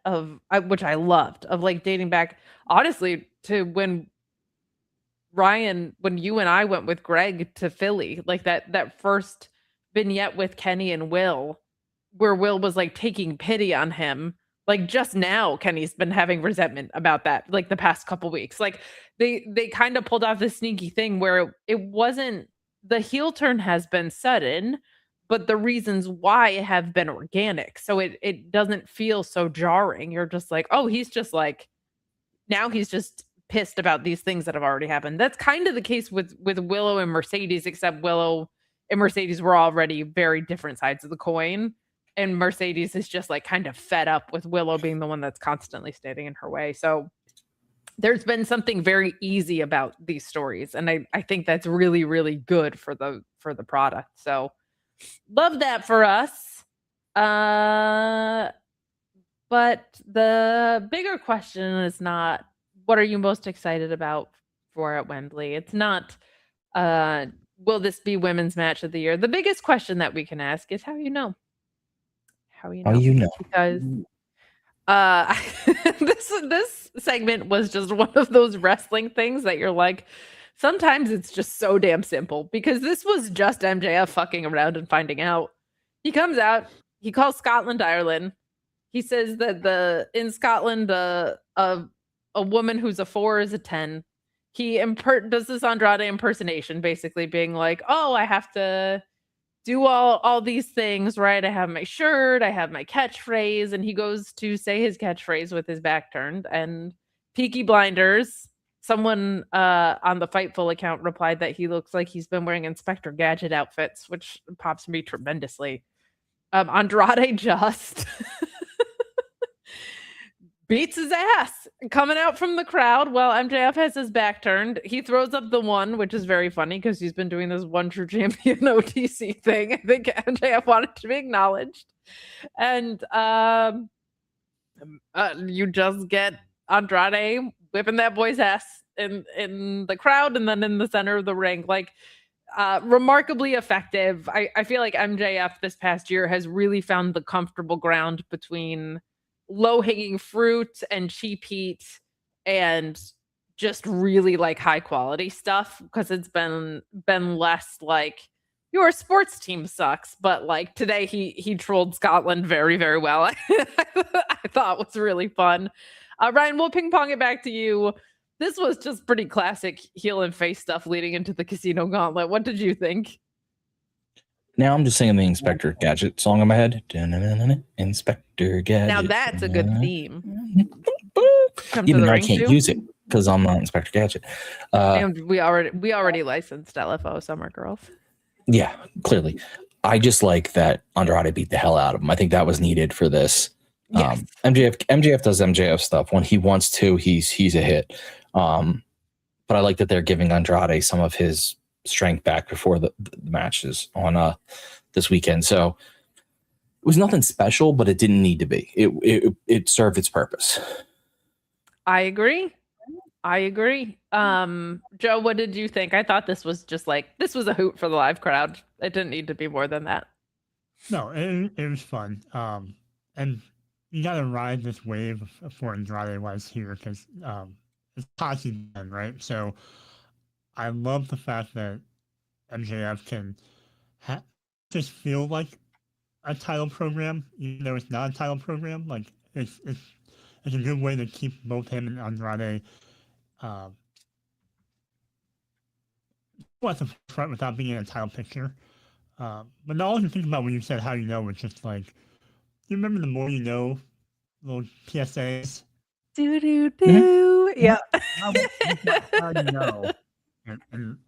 which I loved, of like dating back honestly to when Ryan, when you and I went with Greg to Philly, like that first vignette with Kenny and Will, where Will was like taking pity on him. Like just now, Kenny's been having resentment about that, like the past couple weeks. Like they kind of pulled off this sneaky thing where it wasn't, the heel turn has been sudden, but the reasons why have been organic. So it doesn't feel so jarring. You're just like, oh, he's just like, now he's just pissed about these things that have already happened. That's kind of the case with Willow and Mercedes, except Willow and Mercedes were already very different sides of the coin. And Mercedes is just like kind of fed up with Willow being the one that's constantly standing in her way. So there's been something very easy about these stories. And I think that's really, really good for the product. So love that for us. But the bigger question is not what are you most excited about for at Wembley? It's not will this be women's match of the year? The biggest question that we can ask is how you know. How you know? Because this segment was just one of those wrestling things that you're like, sometimes it's just so damn simple, because this was just MJF fucking around and finding out. He comes out, he calls Scotland Ireland. He says that in Scotland a woman who's a 4 is a 10. He does this Andrade impersonation, basically being like, oh, I have to do all these things, right? I have my shirt, I have my catchphrase, and he goes to say his catchphrase with his back turned. And Peaky Blinders, someone on the Fightful account replied that he looks like he's been wearing Inspector Gadget outfits, which pops me tremendously. Andrade just beats his ass coming out from the crowd while MJF has his back turned. He throws up the one, which is very funny because he's been doing this one true champion OTC thing. I think MJF wanted to be acknowledged. And you just get Andrade whipping that boy's ass in the crowd and then in the center of the ring. Like, remarkably effective. I feel like MJF this past year has really found the comfortable ground between low-hanging fruit and cheap heat and just really like high quality stuff, because it's been less like your sports team sucks, but like today he trolled Scotland very, very well. I thought was really fun. Ryan, we'll ping pong it back to you. This was just pretty classic heel and face stuff leading into the Casino Gauntlet. What did you think? Now I'm just singing the Inspector Gadget song in my head. Inspector Gadget. Now that's a good theme. Even though I can't use it because I'm not Inspector Gadget. And we already licensed LFO Summer Girls. Yeah, clearly. I just like that Andrade beat the hell out of him. I think that was needed for this. Yes. MJF does MJF stuff when he wants to. He's a hit. But I like that they're giving Andrade some of his strength back before the matches on this weekend. So it was nothing special, but it didn't need to be. It served its purpose. I agree. Joe, what did you think? I thought this was just like, this was a hoot for the live crowd. It didn't need to be more than that. No, it was fun. And you got to ride this wave for Andrade was here because it's Posse then, right? So I love the fact that MJF can just feel like a title program, even though it's not a title program. Like it's a good way to keep both him and Andrade at the front without being in a title picture. But all I can think about when you said how you know, it's just like, you remember the More You Know little PSAs? Do do do. Yeah. How you know? And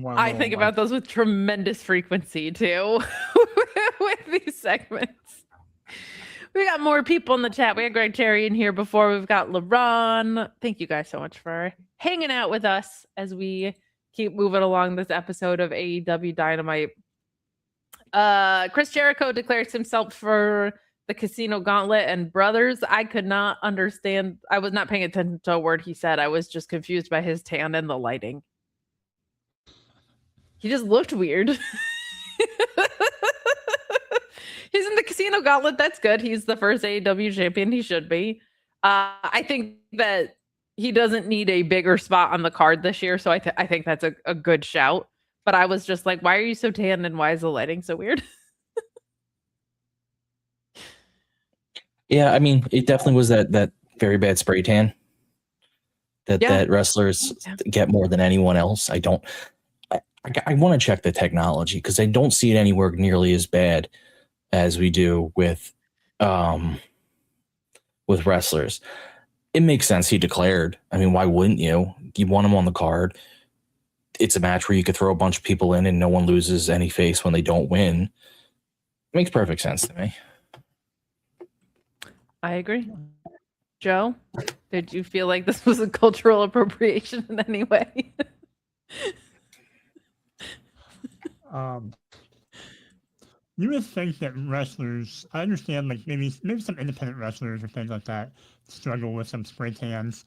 I think about those with tremendous frequency too, with these segments. We got more people in the chat. We had Greg Terry in here before. We've got LeBron. Thank you guys so much for hanging out with us as we keep moving along this episode of AEW Dynamite. Chris Jericho declares himself for the Casino Gauntlet, and brothers, I could not understand. I was not paying attention to a word he said. I was just confused by his tan and the lighting. He just looked weird. He's in the Casino Gauntlet. That's good. He's the first AEW champion. He should be. I think that he doesn't need a bigger spot on the card this year, so I think that's a good shout. But I was just like, why are you so tan and why is the lighting so weird? Yeah, I mean, it definitely was that very bad spray tan that wrestlers get more than anyone else. I want to check the technology because I don't see it anywhere nearly as bad as we do with wrestlers. It makes sense. He declared. I mean, why wouldn't you? You want him on the card. It's a match where you could throw a bunch of people in and no one loses any face when they don't win. It makes perfect sense to me. I agree. Joe, did you feel like this was a cultural appropriation in any way? You would think that wrestlers, I understand, like maybe some independent wrestlers or things like that struggle with some spray tans,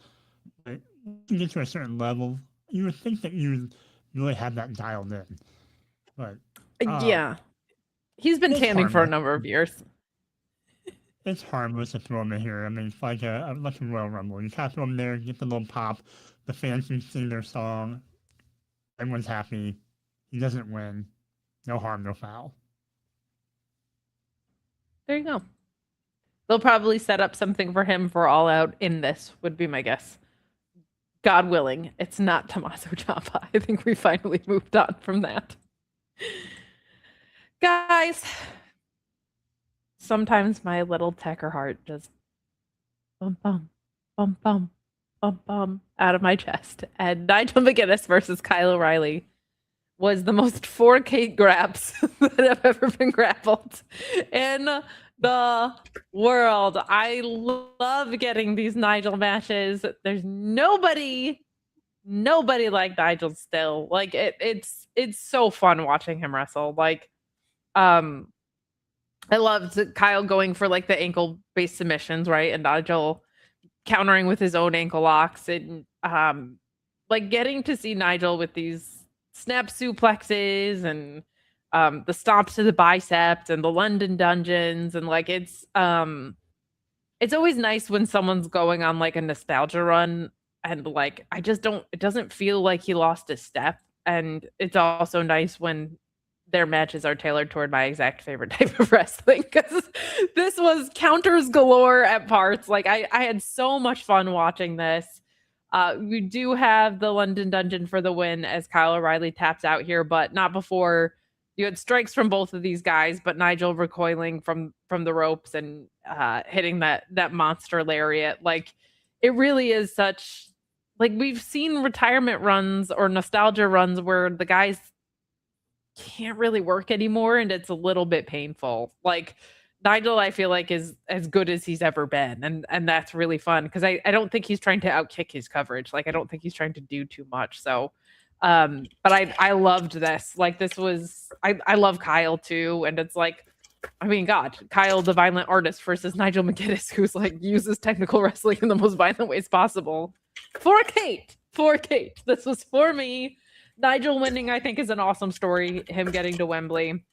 but once you get to a certain level, you would think that you would really have that dialed in. But yeah, he's been tanning for a number of years. It's harmless to throw him in here. I mean, it's like a Royal Rumble. You kind of throw him there, get the little pop. The fans can sing their song. Everyone's happy. He doesn't win. No harm, no foul. There you go. They'll probably set up something for him for All Out in this, would be my guess. God willing, it's not Tommaso Ciampa. I think we finally moved on from that. Guys, sometimes my little Tecker heart just bum bum bum bum bum bum out of my chest. And Nigel McGuinness versus Kyle O'Reilly was the most 4K grabs that have ever been grappled in the world. I love getting these Nigel matches. There's nobody like Nigel still. Like it's so fun watching him wrestle. Like I loved Kyle going for like the ankle based submissions, right? And Nigel countering with his own ankle locks, and like getting to see Nigel with these snap suplexes and the stomps to the biceps and the London dungeons, and like it's always nice when someone's going on like a nostalgia run, and like it doesn't feel like he lost a step. And it's also nice when their matches are tailored toward my exact favorite type of wrestling, because this was counters galore at parts. Like I had so much fun watching this. We do have the London Dungeon for the win as Kyle O'Reilly taps out here, but not before. You had strikes from both of these guys, but Nigel recoiling from the ropes and hitting that monster lariat. Like it really is such, like we've seen retirement runs or nostalgia runs where the guys can't really work anymore and it's a little bit painful. Like Nigel, I feel like, is as good as he's ever been. And that's really fun because I don't think he's trying to outkick his coverage. Like I don't think he's trying to do too much. So but I loved this. Like this was, I love Kyle too. And it's like, I mean, God, Kyle, the violent artist versus Nigel McGuinness, who's like uses technical wrestling in the most violent ways possible. For Kate. This was for me. Nigel winning, I think, is an awesome story. Him getting to Wembley.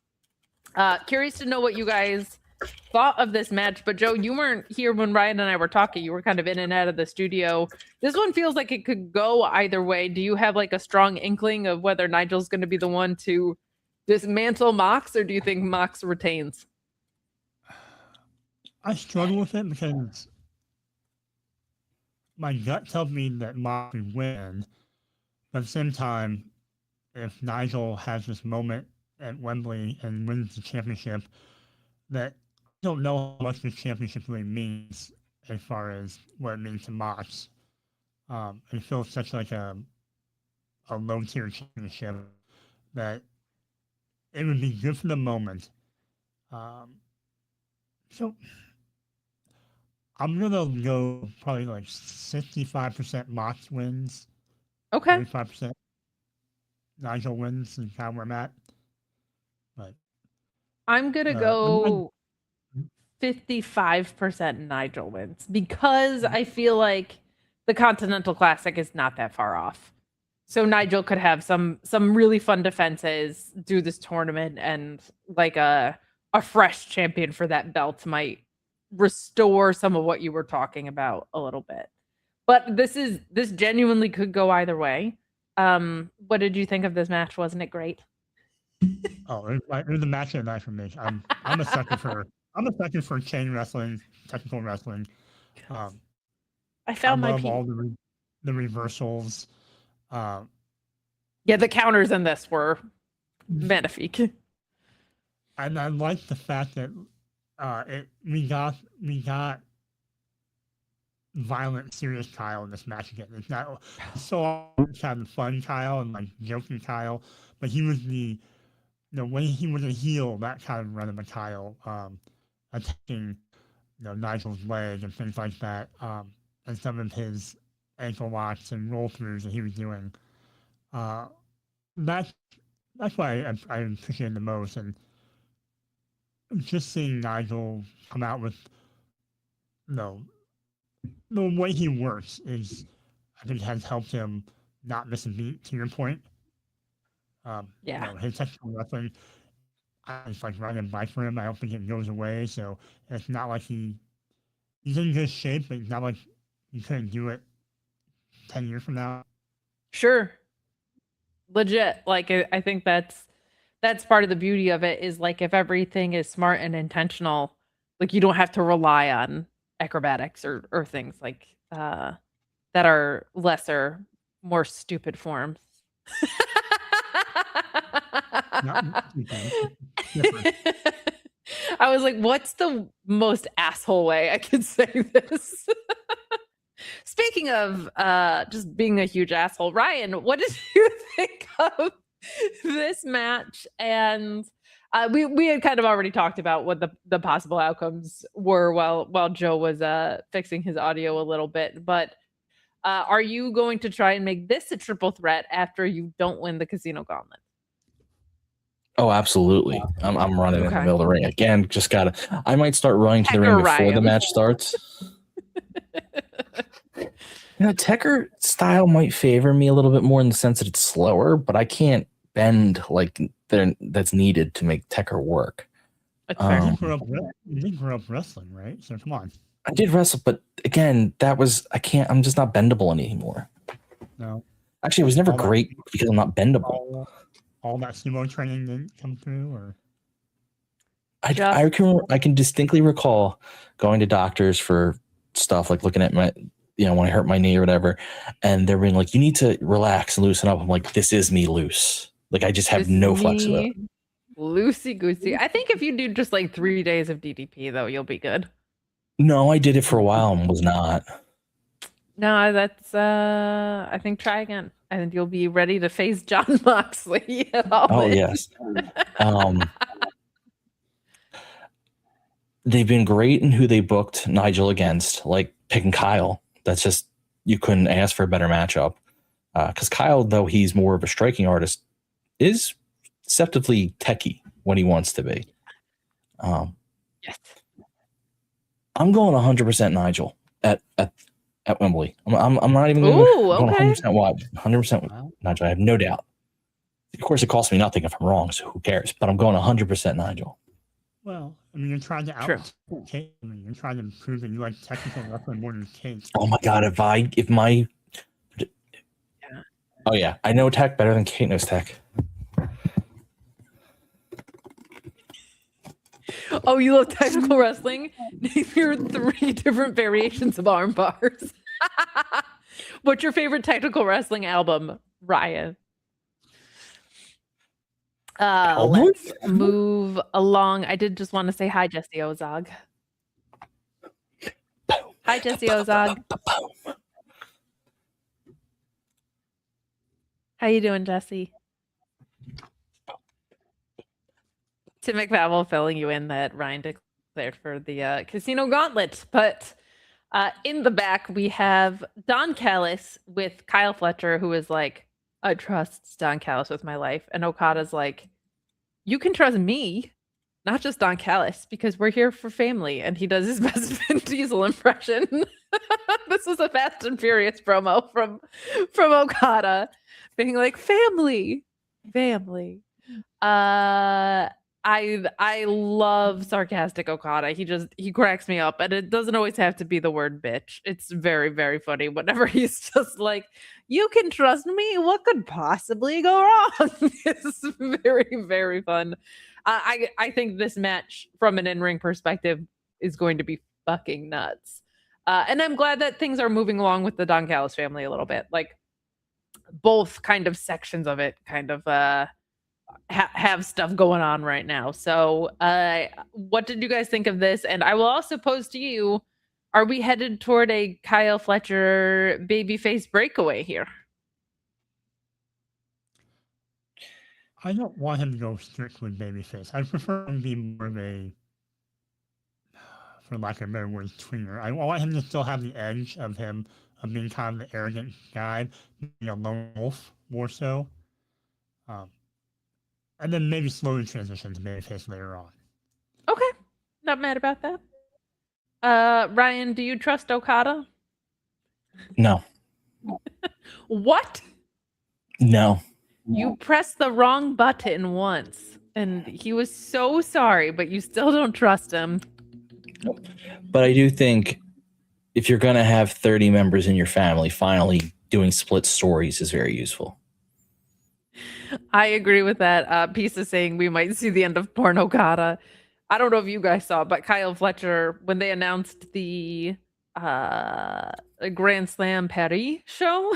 Curious to know what you guys thought of this match. But Joe, you weren't here when Ryan and I were talking. You were kind of in and out of the studio. This one feels like it could go either way. Do you have like a strong inkling of whether Nigel's going to be the one to dismantle Mox, or do you think Mox retains? I struggle with it because my gut tells me that Mox would win. But at the same time, if Nigel has this moment at Wembley and wins the championship, that I don't know how much this championship really means as far as what it means to Mox. It feels such like a low-tier championship that it would be good for the moment. So I'm going to go probably like 65% Mox wins. Okay. 35% Nigel wins and kind of where I'm at. But I'm going to go 55% Nigel wins because I feel like the Continental Classic is not that far off. So Nigel could have some really fun defenses, do this tournament, and like a fresh champion for that belt might restore some of what you were talking about a little bit. But this genuinely could go either way. What did you think of this match? Wasn't it great? Oh, it was a match of the night for me. I'm a sucker for chain wrestling, technical wrestling. I found my love peak. all the reversals. Yeah, the counters in this were magnifique. And I like the fact that we got violent, serious Kyle in this match again. It's not so kind of fun Kyle and like joking Kyle, but he was when he was a heel, that kind of run of a Kyle, attacking Nigel's leg and things like that, and some of his ankle locks and roll throughs that he was doing. That's why I appreciate the most, and just seeing Nigel come out with the way he works is, I think, has helped him not miss a beat. To your point, his technical wrestling, it's like riding a bike for him. I don't think it goes away, so it's not like he's in good shape, but it's not like he couldn't do it 10 years from now. Sure. Legit. Like, I think that's part of the beauty of it, is like, if everything is smart and intentional, like, you don't have to rely on acrobatics or things like that are lesser, more stupid forms. I was like, what's the most asshole way I could say this? Speaking of just being a huge asshole, Ryan, what did you think of this match? And we had kind of already talked about what the possible outcomes were while Joe was fixing his audio a little bit. But are you going to try and make this a triple threat after you don't win the Casino Gauntlet? Oh, absolutely. I'm running in the middle of the ring again. I might start running to the ring before the match starts. Tekker style might favor me a little bit more in the sense that it's slower, but I can't bend like that's needed to make Tekker work. You did grow up wrestling, right? So come on. I did wrestle, but again, I'm just not bendable anymore. No. Actually, it was never great because I'm not bendable. All that sumo training didn't come through, or I can distinctly recall going to doctors for stuff like looking at my, when I hurt my knee or whatever, and they're being like, "You need to relax and loosen up." I'm like, "This is me loose. Like, I just have no flexibility." Loosey goosey. I think if you do just like 3 days of DDP, though, you'll be good. No, I did it for a while and was not. No, that's I think try again. I think you'll be ready to face John Moxley. Yes. They've been great in who they booked Nigel against, like picking Kyle. That's just, you couldn't ask for a better matchup. Because Kyle, though he's more of a striking artist, is deceptively techie when he wants to be. Yes. I'm going 100% Nigel at Wembley. I'm not even going 100% Watch. 100% Nigel. I have no doubt. Of course, it costs me nothing if I'm wrong, so who cares? But I'm going 100% Nigel. Well, I mean, you're trying to Kate. I mean, you're trying to prove that you like technical wrestling more than Kate. Oh my God! Oh yeah, I know tech better than Kate knows tech. Oh, you love technical wrestling? Name your 3 different variations of arm bars. What's your favorite technical wrestling album, Ryan? Let's move along. I did just want to say hi, Jesse Ozog. Hi, Jesse Ozog. How you doing, Jesse? Tim McPavel filling you in that Ryan declared for the Casino Gauntlet. But in the back, we have Don Callis with Kyle Fletcher, who is like, I trust Don Callis with my life. And Okada's like, you can trust me, not just Don Callis, because we're here for family. And he does his best Vin Diesel impression. This was a Fast and Furious promo from Okada, being like, family. I love sarcastic Okada. He cracks me up, and it doesn't always have to be the word bitch. It's very, very funny whenever he's just like, "You can trust me. What could possibly go wrong?" It's very, very fun. I think this match from an in-ring perspective is going to be fucking nuts. And I'm glad that things are moving along with the Don Callis family a little bit. Like both kind of sections of it kind of have stuff going on right now. So, what did you guys think of this? And I will also pose to you: are we headed toward a Kyle Fletcher babyface breakaway here? I don't want him to go strictly babyface. I prefer him to be more of a, for lack of a better word, tweener. I want him to still have the edge of him, of being kind of the arrogant guy, being a lone wolf more so. And then maybe slowly transition to babyface later on. Okay, not mad about that. Ryan, do you trust Okada? No. What? No. You pressed the wrong button once, and he was so sorry, but you still don't trust him. But I do think if you're going to have 30 members in your family, finally doing split stories is very useful. I agree with that. Piece of saying we might see the end of Porn Okada. I don't know if you guys saw, but Kyle Fletcher, when they announced the Grand Slam Paris show,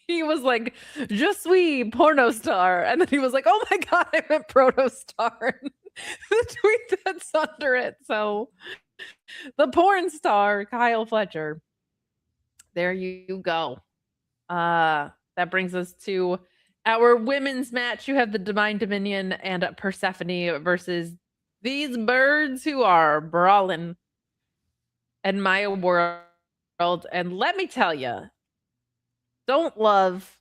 he was like, "Je suis porno star," and then he was like, "Oh my god, I meant proto star." The tweet that's under it. So, the porn star Kyle Fletcher. There you go. That brings us to our women's match. You have the Divine Dominion and Persephone versus these birds who are brawling in Maya World. And let me tell you, don't love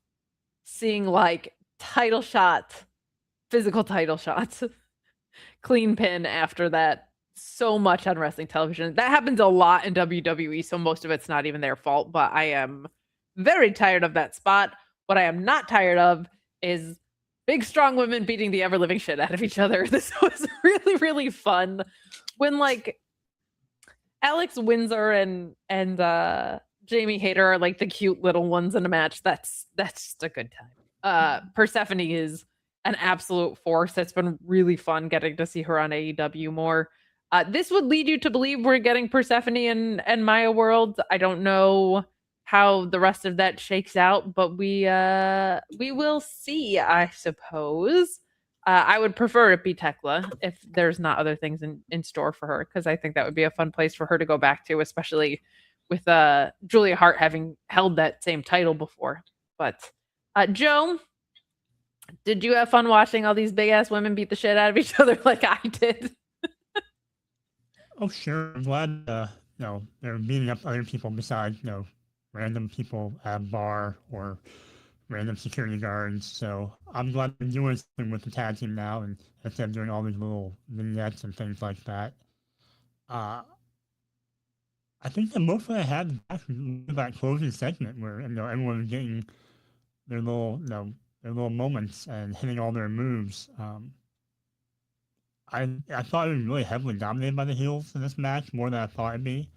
seeing like title shots, physical title shots, clean pin after that so much on wrestling television. That happens a lot in WWE, so most of it's not even their fault, but I am very tired of that spot. What I am not tired of is big, strong women beating the ever-living shit out of each other. This was really, really fun. When, like, Alex Windsor and Jamie Hayter are, like, the cute little ones in a match, that's just a good time. Persephone is an absolute force. It's been really fun getting to see her on AEW more. This would lead you to believe we're getting Persephone and Maya World. I don't know how the rest of that shakes out, but we will see, I suppose. I would prefer it be Tekla if there's not other things in store for her, because I think that would be a fun place for her to go back to, especially with Julia Hart having held that same title before. But Joe, did you have fun watching all these big ass women beat the shit out of each other like I did? Oh, sure. I'm glad, they're beating up other people besides, random people at a bar or random security guards. So I'm glad they're doing something with the tag team now, and instead of doing all these little vignettes and things like that. I think the most I had that closing segment where everyone was getting their little moments and hitting all their moves. I thought it was really heavily dominated by the heels in this match, more than I thought it'd be.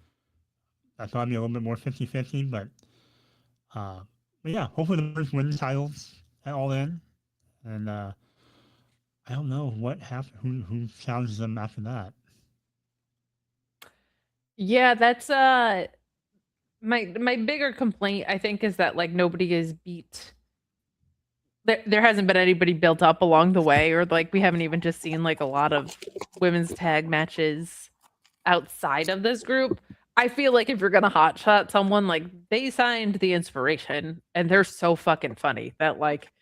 I thought it'd be a little bit more 50-50, but yeah, hopefully the Birds win the titles at All In. And I don't know what happened, who challenges them after that. Yeah, that's my bigger complaint, I think, is that like nobody is beat. There hasn't been anybody built up along the way, or like we haven't even just seen like a lot of women's tag matches outside of this group. I feel like if you're gonna hotshot someone, like they signed the Inspiration, and they're so fucking funny that like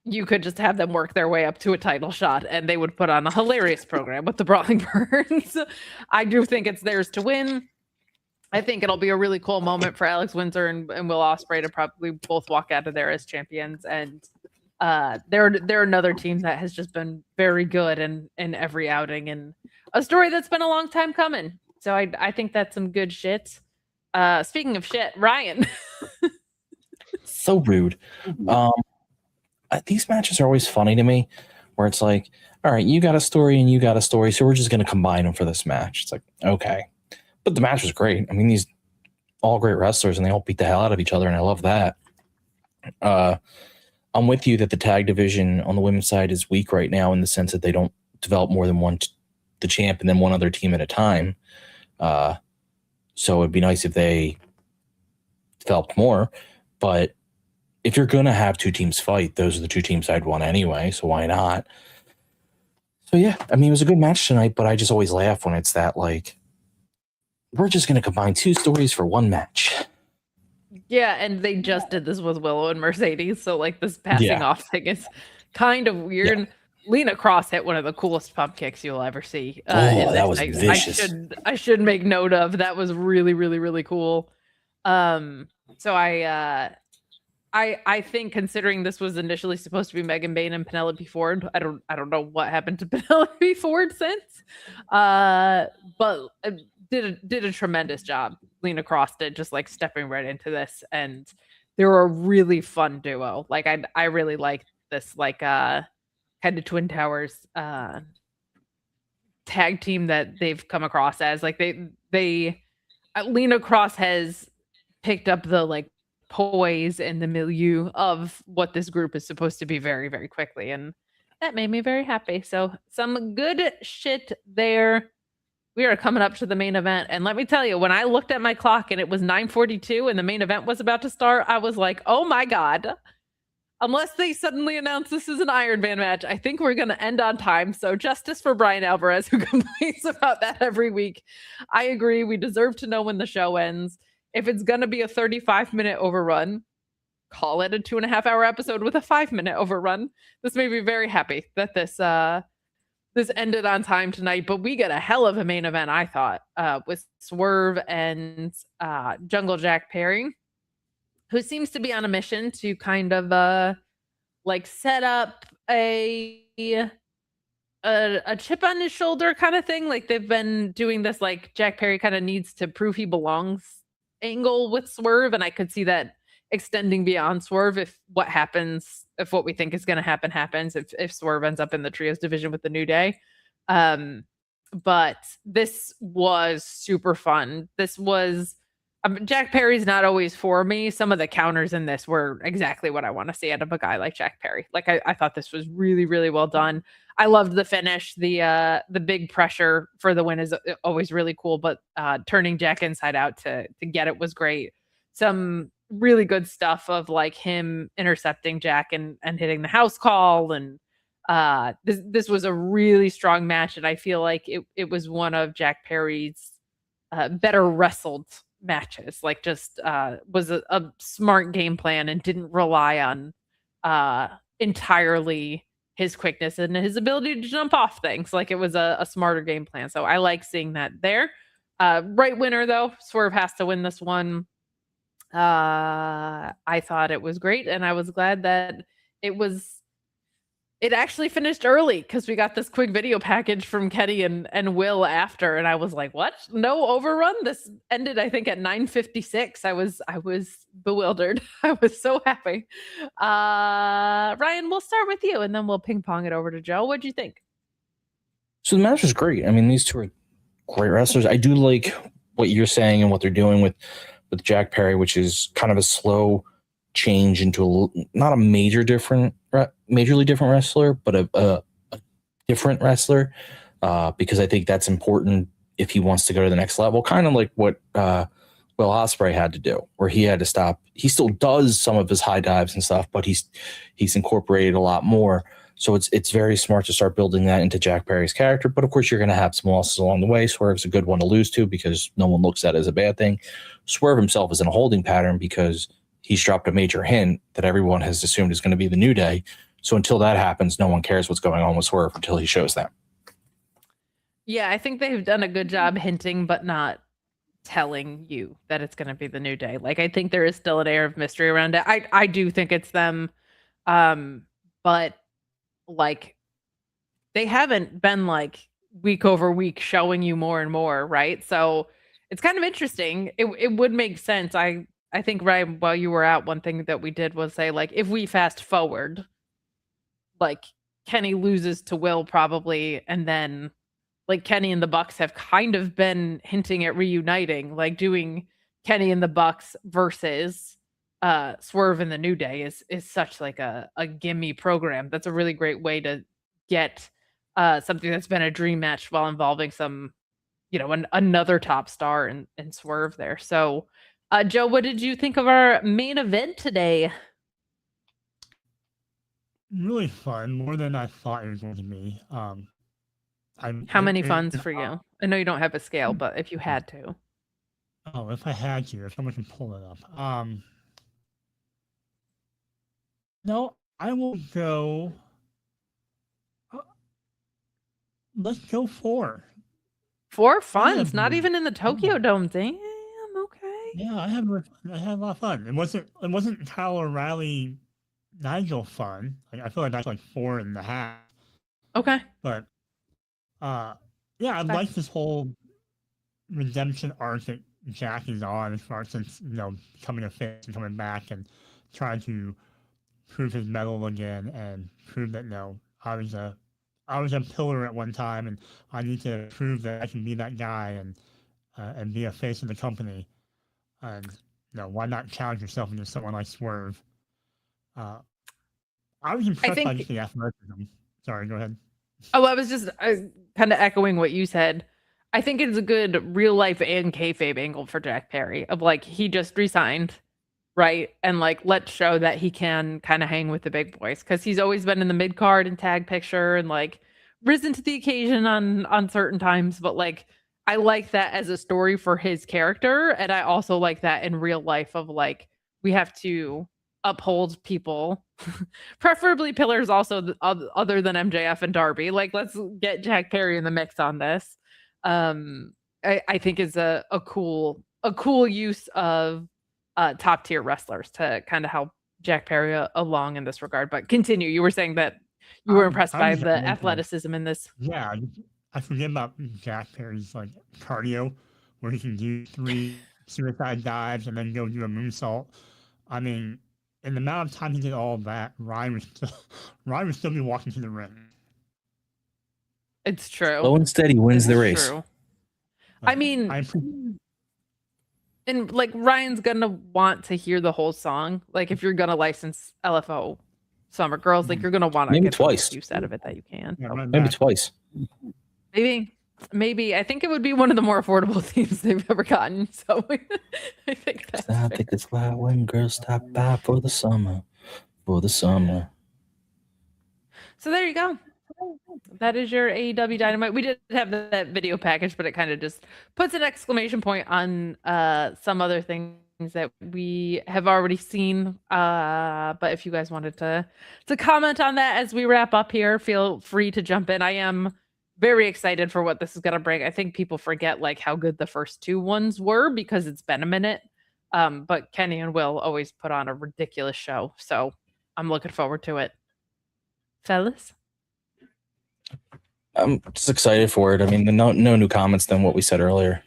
you could just have them work their way up to a title shot, and they would put on a hilarious program with the Brawling Birds. I do think it's theirs to win. I think it'll be a really cool moment for Alex Windsor and Will Ospreay to probably both walk out of there as champions. And they're another team that has just been very good in every outing, and a story that's been a long time coming. So I think that's some good shit. Speaking of shit, Ryan. So rude. These matches are always funny to me, where it's like, all right, you got a story and you got a story, so we're just going to combine them for this match. It's like, okay. But the match was great. I mean, these all great wrestlers, and they all beat the hell out of each other, and I love that. I'm with you that the tag division on the women's side is weak right now in the sense that they don't develop more than the champ and then one other team at a time. So it'd be nice if they developed more. But if you're going to have two teams fight, those are the two teams I'd want anyway, so why not? So yeah, I mean, it was a good match tonight, but I just always laugh when it's that, like, we're just going to combine two stories for one match. Yeah, and they just did this with Willow and Mercedes, so like this passing off thing is kind of weird. Yeah. Lena Cross hit one of the coolest pump kicks you'll ever see. That was vicious. I should make note of. That was really, really, really cool. So I think, considering this was initially supposed to be Megan Bayne and Penelope Ford, I don't know what happened to Penelope Ford since, but did a tremendous job. Lena Cross did, just like stepping right into this, and they were a really fun duo. Like I really like this, like kind of Twin Towers tag team that they've come across as. Like they Lena Cross has picked up the like poise and the milieu of what this group is supposed to be very, very quickly, and that made me very happy. So some good shit there. We are coming up to the main event, and let me tell you, when I looked at my clock and it was 9:42 and the main event was about to start, I was like, oh my god, unless they suddenly announce this is an Iron Man match, I think we're going to end on time. So justice for Brian Alvarez, who complains about that every week. I agree, we deserve to know when the show ends. If it's going to be a 35-minute overrun, call it a 2.5-hour episode with a 5-minute overrun. This made me very happy that this ended on time tonight, but we get a hell of a main event, I thought, with Swerve and Jungle Jack Perry, who seems to be on a mission to kind of like set up a chip on his shoulder kind of thing. Like they've been doing this, like Jack Perry kind of needs to prove he belongs angle with Swerve, and I could see that extending beyond Swerve if what we think is going to happen happens, if Swerve ends up in the trios division with the New Day. But this was super fun. This was Jack Perry's not always for me. Some of the counters in this were exactly what I want to see out of a guy like Jack Perry. Like I thought this was really, really well done. I loved the finish. The big pressure for the win is always really cool, but turning Jack inside out to get it was great. Some really good stuff of like him intercepting Jack and hitting the house call, and this was a really strong match, and I feel like it was one of Jack Perry's better wrestled matches. Like just was a smart game plan and didn't rely on entirely his quickness and his ability to jump off things. Like it was a smarter game plan. So I like seeing that there. Right winner though, Swerve has to win this one. I thought it was great, and I was glad that it actually finished early because we got this quick video package from Kenny and Will after, and I was like, what? No overrun? This ended, I think, at 9:56. I was bewildered. I was so happy. Ryan, we'll start with you, and then we'll ping pong it over to Joe. What'd you think? So the match was great. I mean, these two are great wrestlers. I do like what you're saying and what they're doing with Jack Perry, which is kind of a slow change into not a majorly different wrestler, but a different wrestler, because I think that's important if he wants to go to the next level. Kind of like what Will Ospreay had to do, where he had to stop. He still does some of his high dives and stuff, but he's incorporated a lot more. So it's very smart to start building that into Jack Perry's character. But of course, you're going to have some losses along the way. Swerve's a good one to lose to because no one looks at it as a bad thing. Swerve himself is in a holding pattern because he's dropped a major hint that everyone has assumed is going to be the New Day. So until that happens, no one cares what's going on with Swerve until he shows them. Yeah, I think they've done a good job hinting, but not telling you that it's going to be the New Day. Like, I think there is still an air of mystery around it. I do think it's them. But like, they haven't been like week over week showing you more and more, right? So it's kind of interesting. It would make sense. I think, Ryan, while you were out, one thing that we did was say, like, if we fast forward, like, Kenny loses to Will probably, and then like Kenny and the Bucks have kind of been hinting at reuniting, like doing Kenny and the Bucks versus Swerve and the New Day is such like a gimme program. That's a really great way to get something that's been a dream match while involving some, another top star and Swerve there. So, Joe, what did you think of our main event today? Really fun, more than I thought it was going to be. How many funs for you? I know you don't have a scale, but if you had to. Oh, if I had to, if someone can pull it up. No, I will go. Let's go 4. 4 funs, not even in the Tokyo Dome. Damn, okay. Yeah, I had a lot of fun. It wasn't Kyle O'Reilly, Nigel fun. Like, I feel like that's like 4.5. Okay. But yeah, I like this whole redemption arc that Jack is on, as far since becoming a face and coming back and trying to prove his mettle again and prove that I was a pillar at one time and I need to prove that I can be that guy and be a face of the company. And why not challenge yourself against someone like Swerve? I was impressed by just the athleticism. Sorry, go ahead. Oh, I was just kind of echoing what you said. I think it's a good real life and kayfabe angle for Jack Perry of like he just resigned, right? And like let's show that he can kind of hang with the big boys because he's always been in the mid card and tag picture and like risen to the occasion on certain times. But like I like that as a story for his character, and I also like that in real life of like we have to uphold people, preferably pillars also other than MJF and Darby. Like let's get Jack Perry in the mix on this. I think is a cool use of top tier wrestlers to kind of help Jack Perry along in this regard. But continue. You were saying that you were impressed by the athleticism in this. Yeah, I forget about Jack Perry's like cardio, where he can do 3 suicide dives and then go do a moonsault. I mean, in the amount of time he did all of that, Ryan would still be walking to the ring. It's true. Slow and steady wins the race. True. I mean, and like Ryan's gonna want to hear the whole song. Like if you're gonna license LFO Summer Girls, like you're gonna want to maybe get twice. the use out of it that you can. Yeah, maybe twice. Maybe I think it would be one of the more affordable themes they've ever gotten. So I think that's I think it's loud when girls stop by for the summer. So there you go. That is your AEW Dynamite. We did have that video package, but it kind of just puts an exclamation point on some other things that we have already seen. But if you guys wanted to comment on that as we wrap up here, feel free to jump in. I am very excited for what this is going to bring. I think people forget like how good the first 2 ones were because it's been a minute. But Kenny and Will always put on a ridiculous show. So I'm looking forward to it. Fellas? I'm just excited for it. I mean, no new comments than what we said earlier.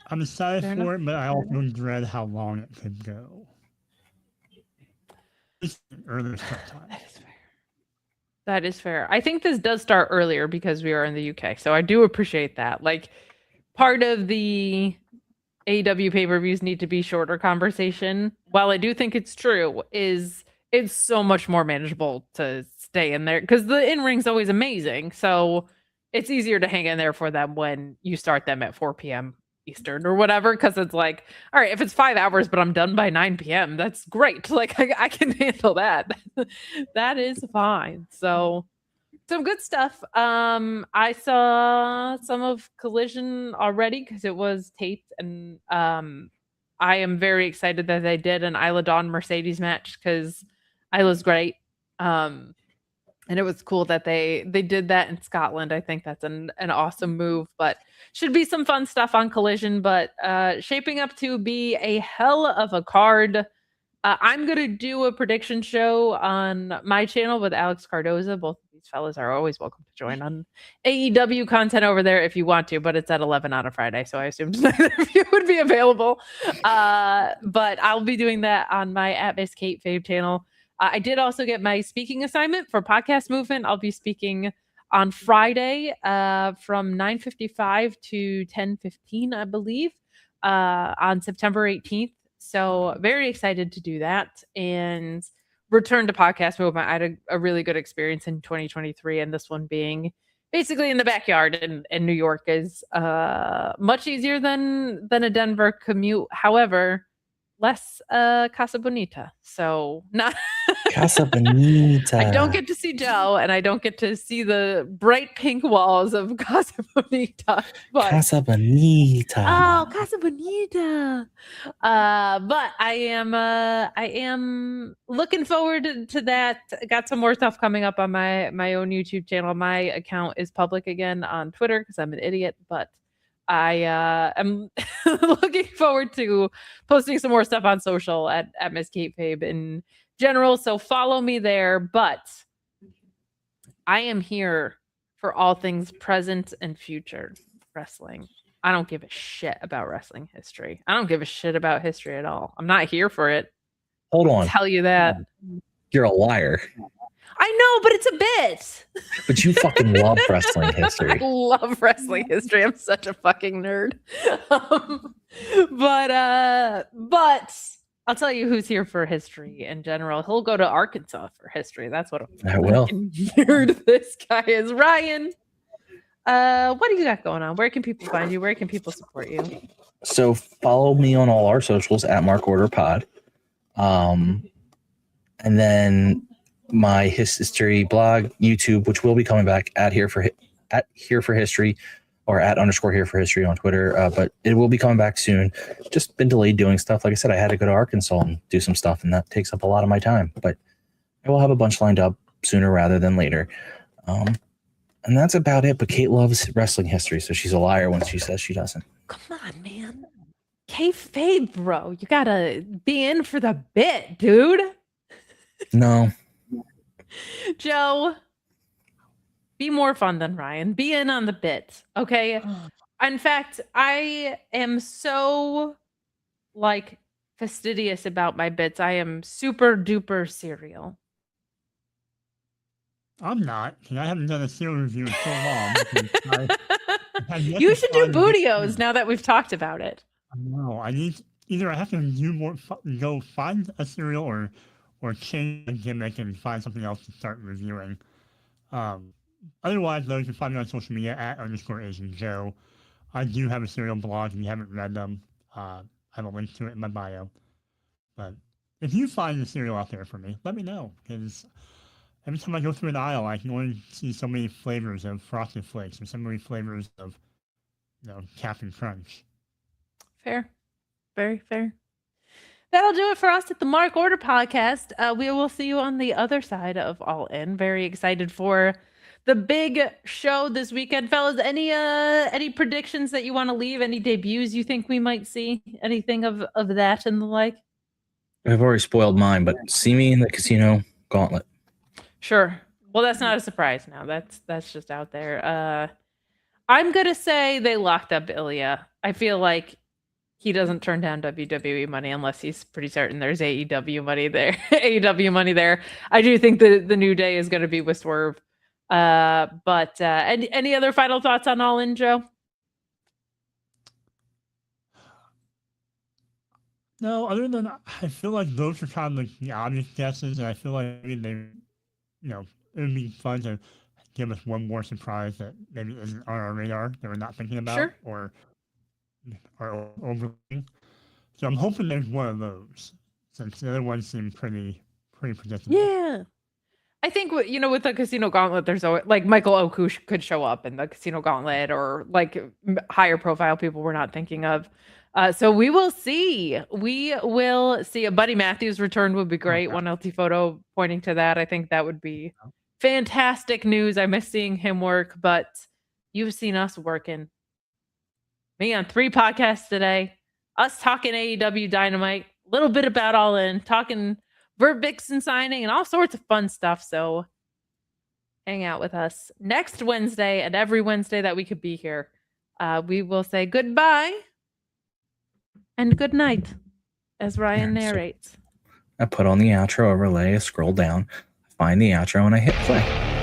I'm excited for it, but I also dread how long it could go. It's earlier start time. That is fair. I think this does start earlier because we are in the UK. So I do appreciate that. Like part of the AEW pay-per-views need to be shorter conversation. While I do think it's true, is it's so much more manageable to stay in there because the in-ring's always amazing. So it's easier to hang in there for them when you start them at 4 p.m. Eastern or whatever, because it's like, all right, if it's 5 hours, but I'm done by 9 p.m., that's great. Like I can handle that. That is fine. So some good stuff. I saw some of Collision already because it was taped, and I am very excited that they did an Isla Dawn Mercedes match because Isla's great. And it was cool that they did that in Scotland. I think that's an awesome move, but should be some fun stuff on Collision, but shaping up to be a hell of a card. I'm going to do a prediction show on my channel with Alex Cardoza. Both of these fellas are always welcome to join on AEW content over there if you want to, but it's at 11 on a Friday, so I assumed neither of you would be available. But I'll be doing that on my @Miss Kate Fave channel. I did also get my speaking assignment for Podcast Movement. I'll be speaking on Friday from 9:55 to 10:15, I believe, on September 18th. So very excited to do that and return to Podcast Movement. I had a really good experience in 2023, and this one being basically in the backyard in New York is much easier than a Denver commute. However, less Casa Bonita. So not Casa Bonita. I don't get to see Joe, and I don't get to see the bright pink walls of Casa Bonita. But Casa Bonita. oh, Casa Bonita. But I am looking forward to that. Got some more stuff coming up on my own YouTube channel. My account is public again on Twitter because I'm an idiot, but I am looking forward to posting some more stuff on social at Miss Kate Fabe in general. So follow me there. But I am here for all things present and future wrestling. I don't give a shit about wrestling history. I don't give a shit about history at all. I'm not here for it. Hold on. I'll tell you that. You're a liar. I know, but it's a bit. But you fucking love wrestling I history. love wrestling history. I'm such a fucking nerd. But I'll tell you who's here for history in general. He'll go to Arkansas for history. That's what I will. nerd this guy is. Ryan, what do you got going on? Where can people find you? Where can people support you? So follow me on all our socials at Mark Order Pod. And then my history blog, YouTube, which will be coming back at Here for History, or at _ Here for History on Twitter. But it will be coming back soon. Just been delayed doing stuff. Like I said, I had to go to Arkansas and do some stuff, and that takes up a lot of my time. But I will have a bunch lined up sooner rather than later. And that's about it. But Kate loves wrestling history, so she's a liar when she says she doesn't. Come on, man. Kayfabe, bro. You gotta be in for the bit, dude. No. Joe, be more fun than Ryan. Be in on the bit, okay? In fact, I am so fastidious about my bits. I am super duper serial. I'm not, because I haven't done a serial review in so long. You should do Bootios now that we've talked about it. No, I need either I have to do more, go find a serial, or change the gimmick and find something else to start reviewing. Otherwise, though, you can find me on social media at _Asian Joe. I do have a serial blog. If you haven't read them, I have a link to it in my bio. But if you find a serial out there for me, let me know, because every time I go through an aisle, I can only see so many flavors of Frosted Flakes or so many flavors of, Captain Crunch. Fair. Very fair. That'll do it for us at the Mark Order podcast. We will see you on the other side of All In. Very excited for the big show this weekend, fellas. Any predictions that you want to leave? Any debuts you think we might see? Anything of that and the like? I've already spoiled mine, but see me in the Casino Gauntlet. Sure. Well, that's not a surprise now. That's just out there. I'm gonna say they locked up Ilya. I feel like he doesn't turn down WWE money unless he's pretty certain there's AEW money there. AEW money there. I do think the New Day is going to be with Swerve. But any other final thoughts on All In, Joe? No, other than I feel like those are kind of the obvious guesses, and I feel like maybe they, it would be fun to give us one more surprise that maybe isn't on our radar that we're not thinking about, Sure. or overlooking. So I'm hoping there's one of those, since the other ones seem pretty predictable. Yeah. I think with the Casino Gauntlet, there's always Michael Oku could show up in the Casino Gauntlet, or higher profile people we're not thinking of. So we will see. We will see. A Buddy Matthews return would be great. One LT photo pointing to that. I think that would be fantastic news. I miss seeing him work, but you've seen us working. Me on 3 podcasts today. Us talking AEW Dynamite. A little bit about All In. Talking Bert Vixen signing and all sorts of fun stuff. So hang out with us next Wednesday and every Wednesday that we could be here. We will say goodbye and good night as Ryan narrates. I put on the outro overlay, I scroll down, find the outro, and I hit play.